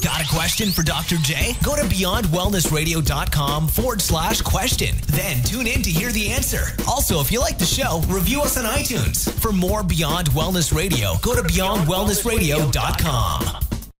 Got a question for Dr. J? Go to beyondwellnessradio.com/question. Then tune in to hear the answer. Also, if you like the show, review us on iTunes. For more Beyond Wellness Radio, go to beyondwellnessradio.com.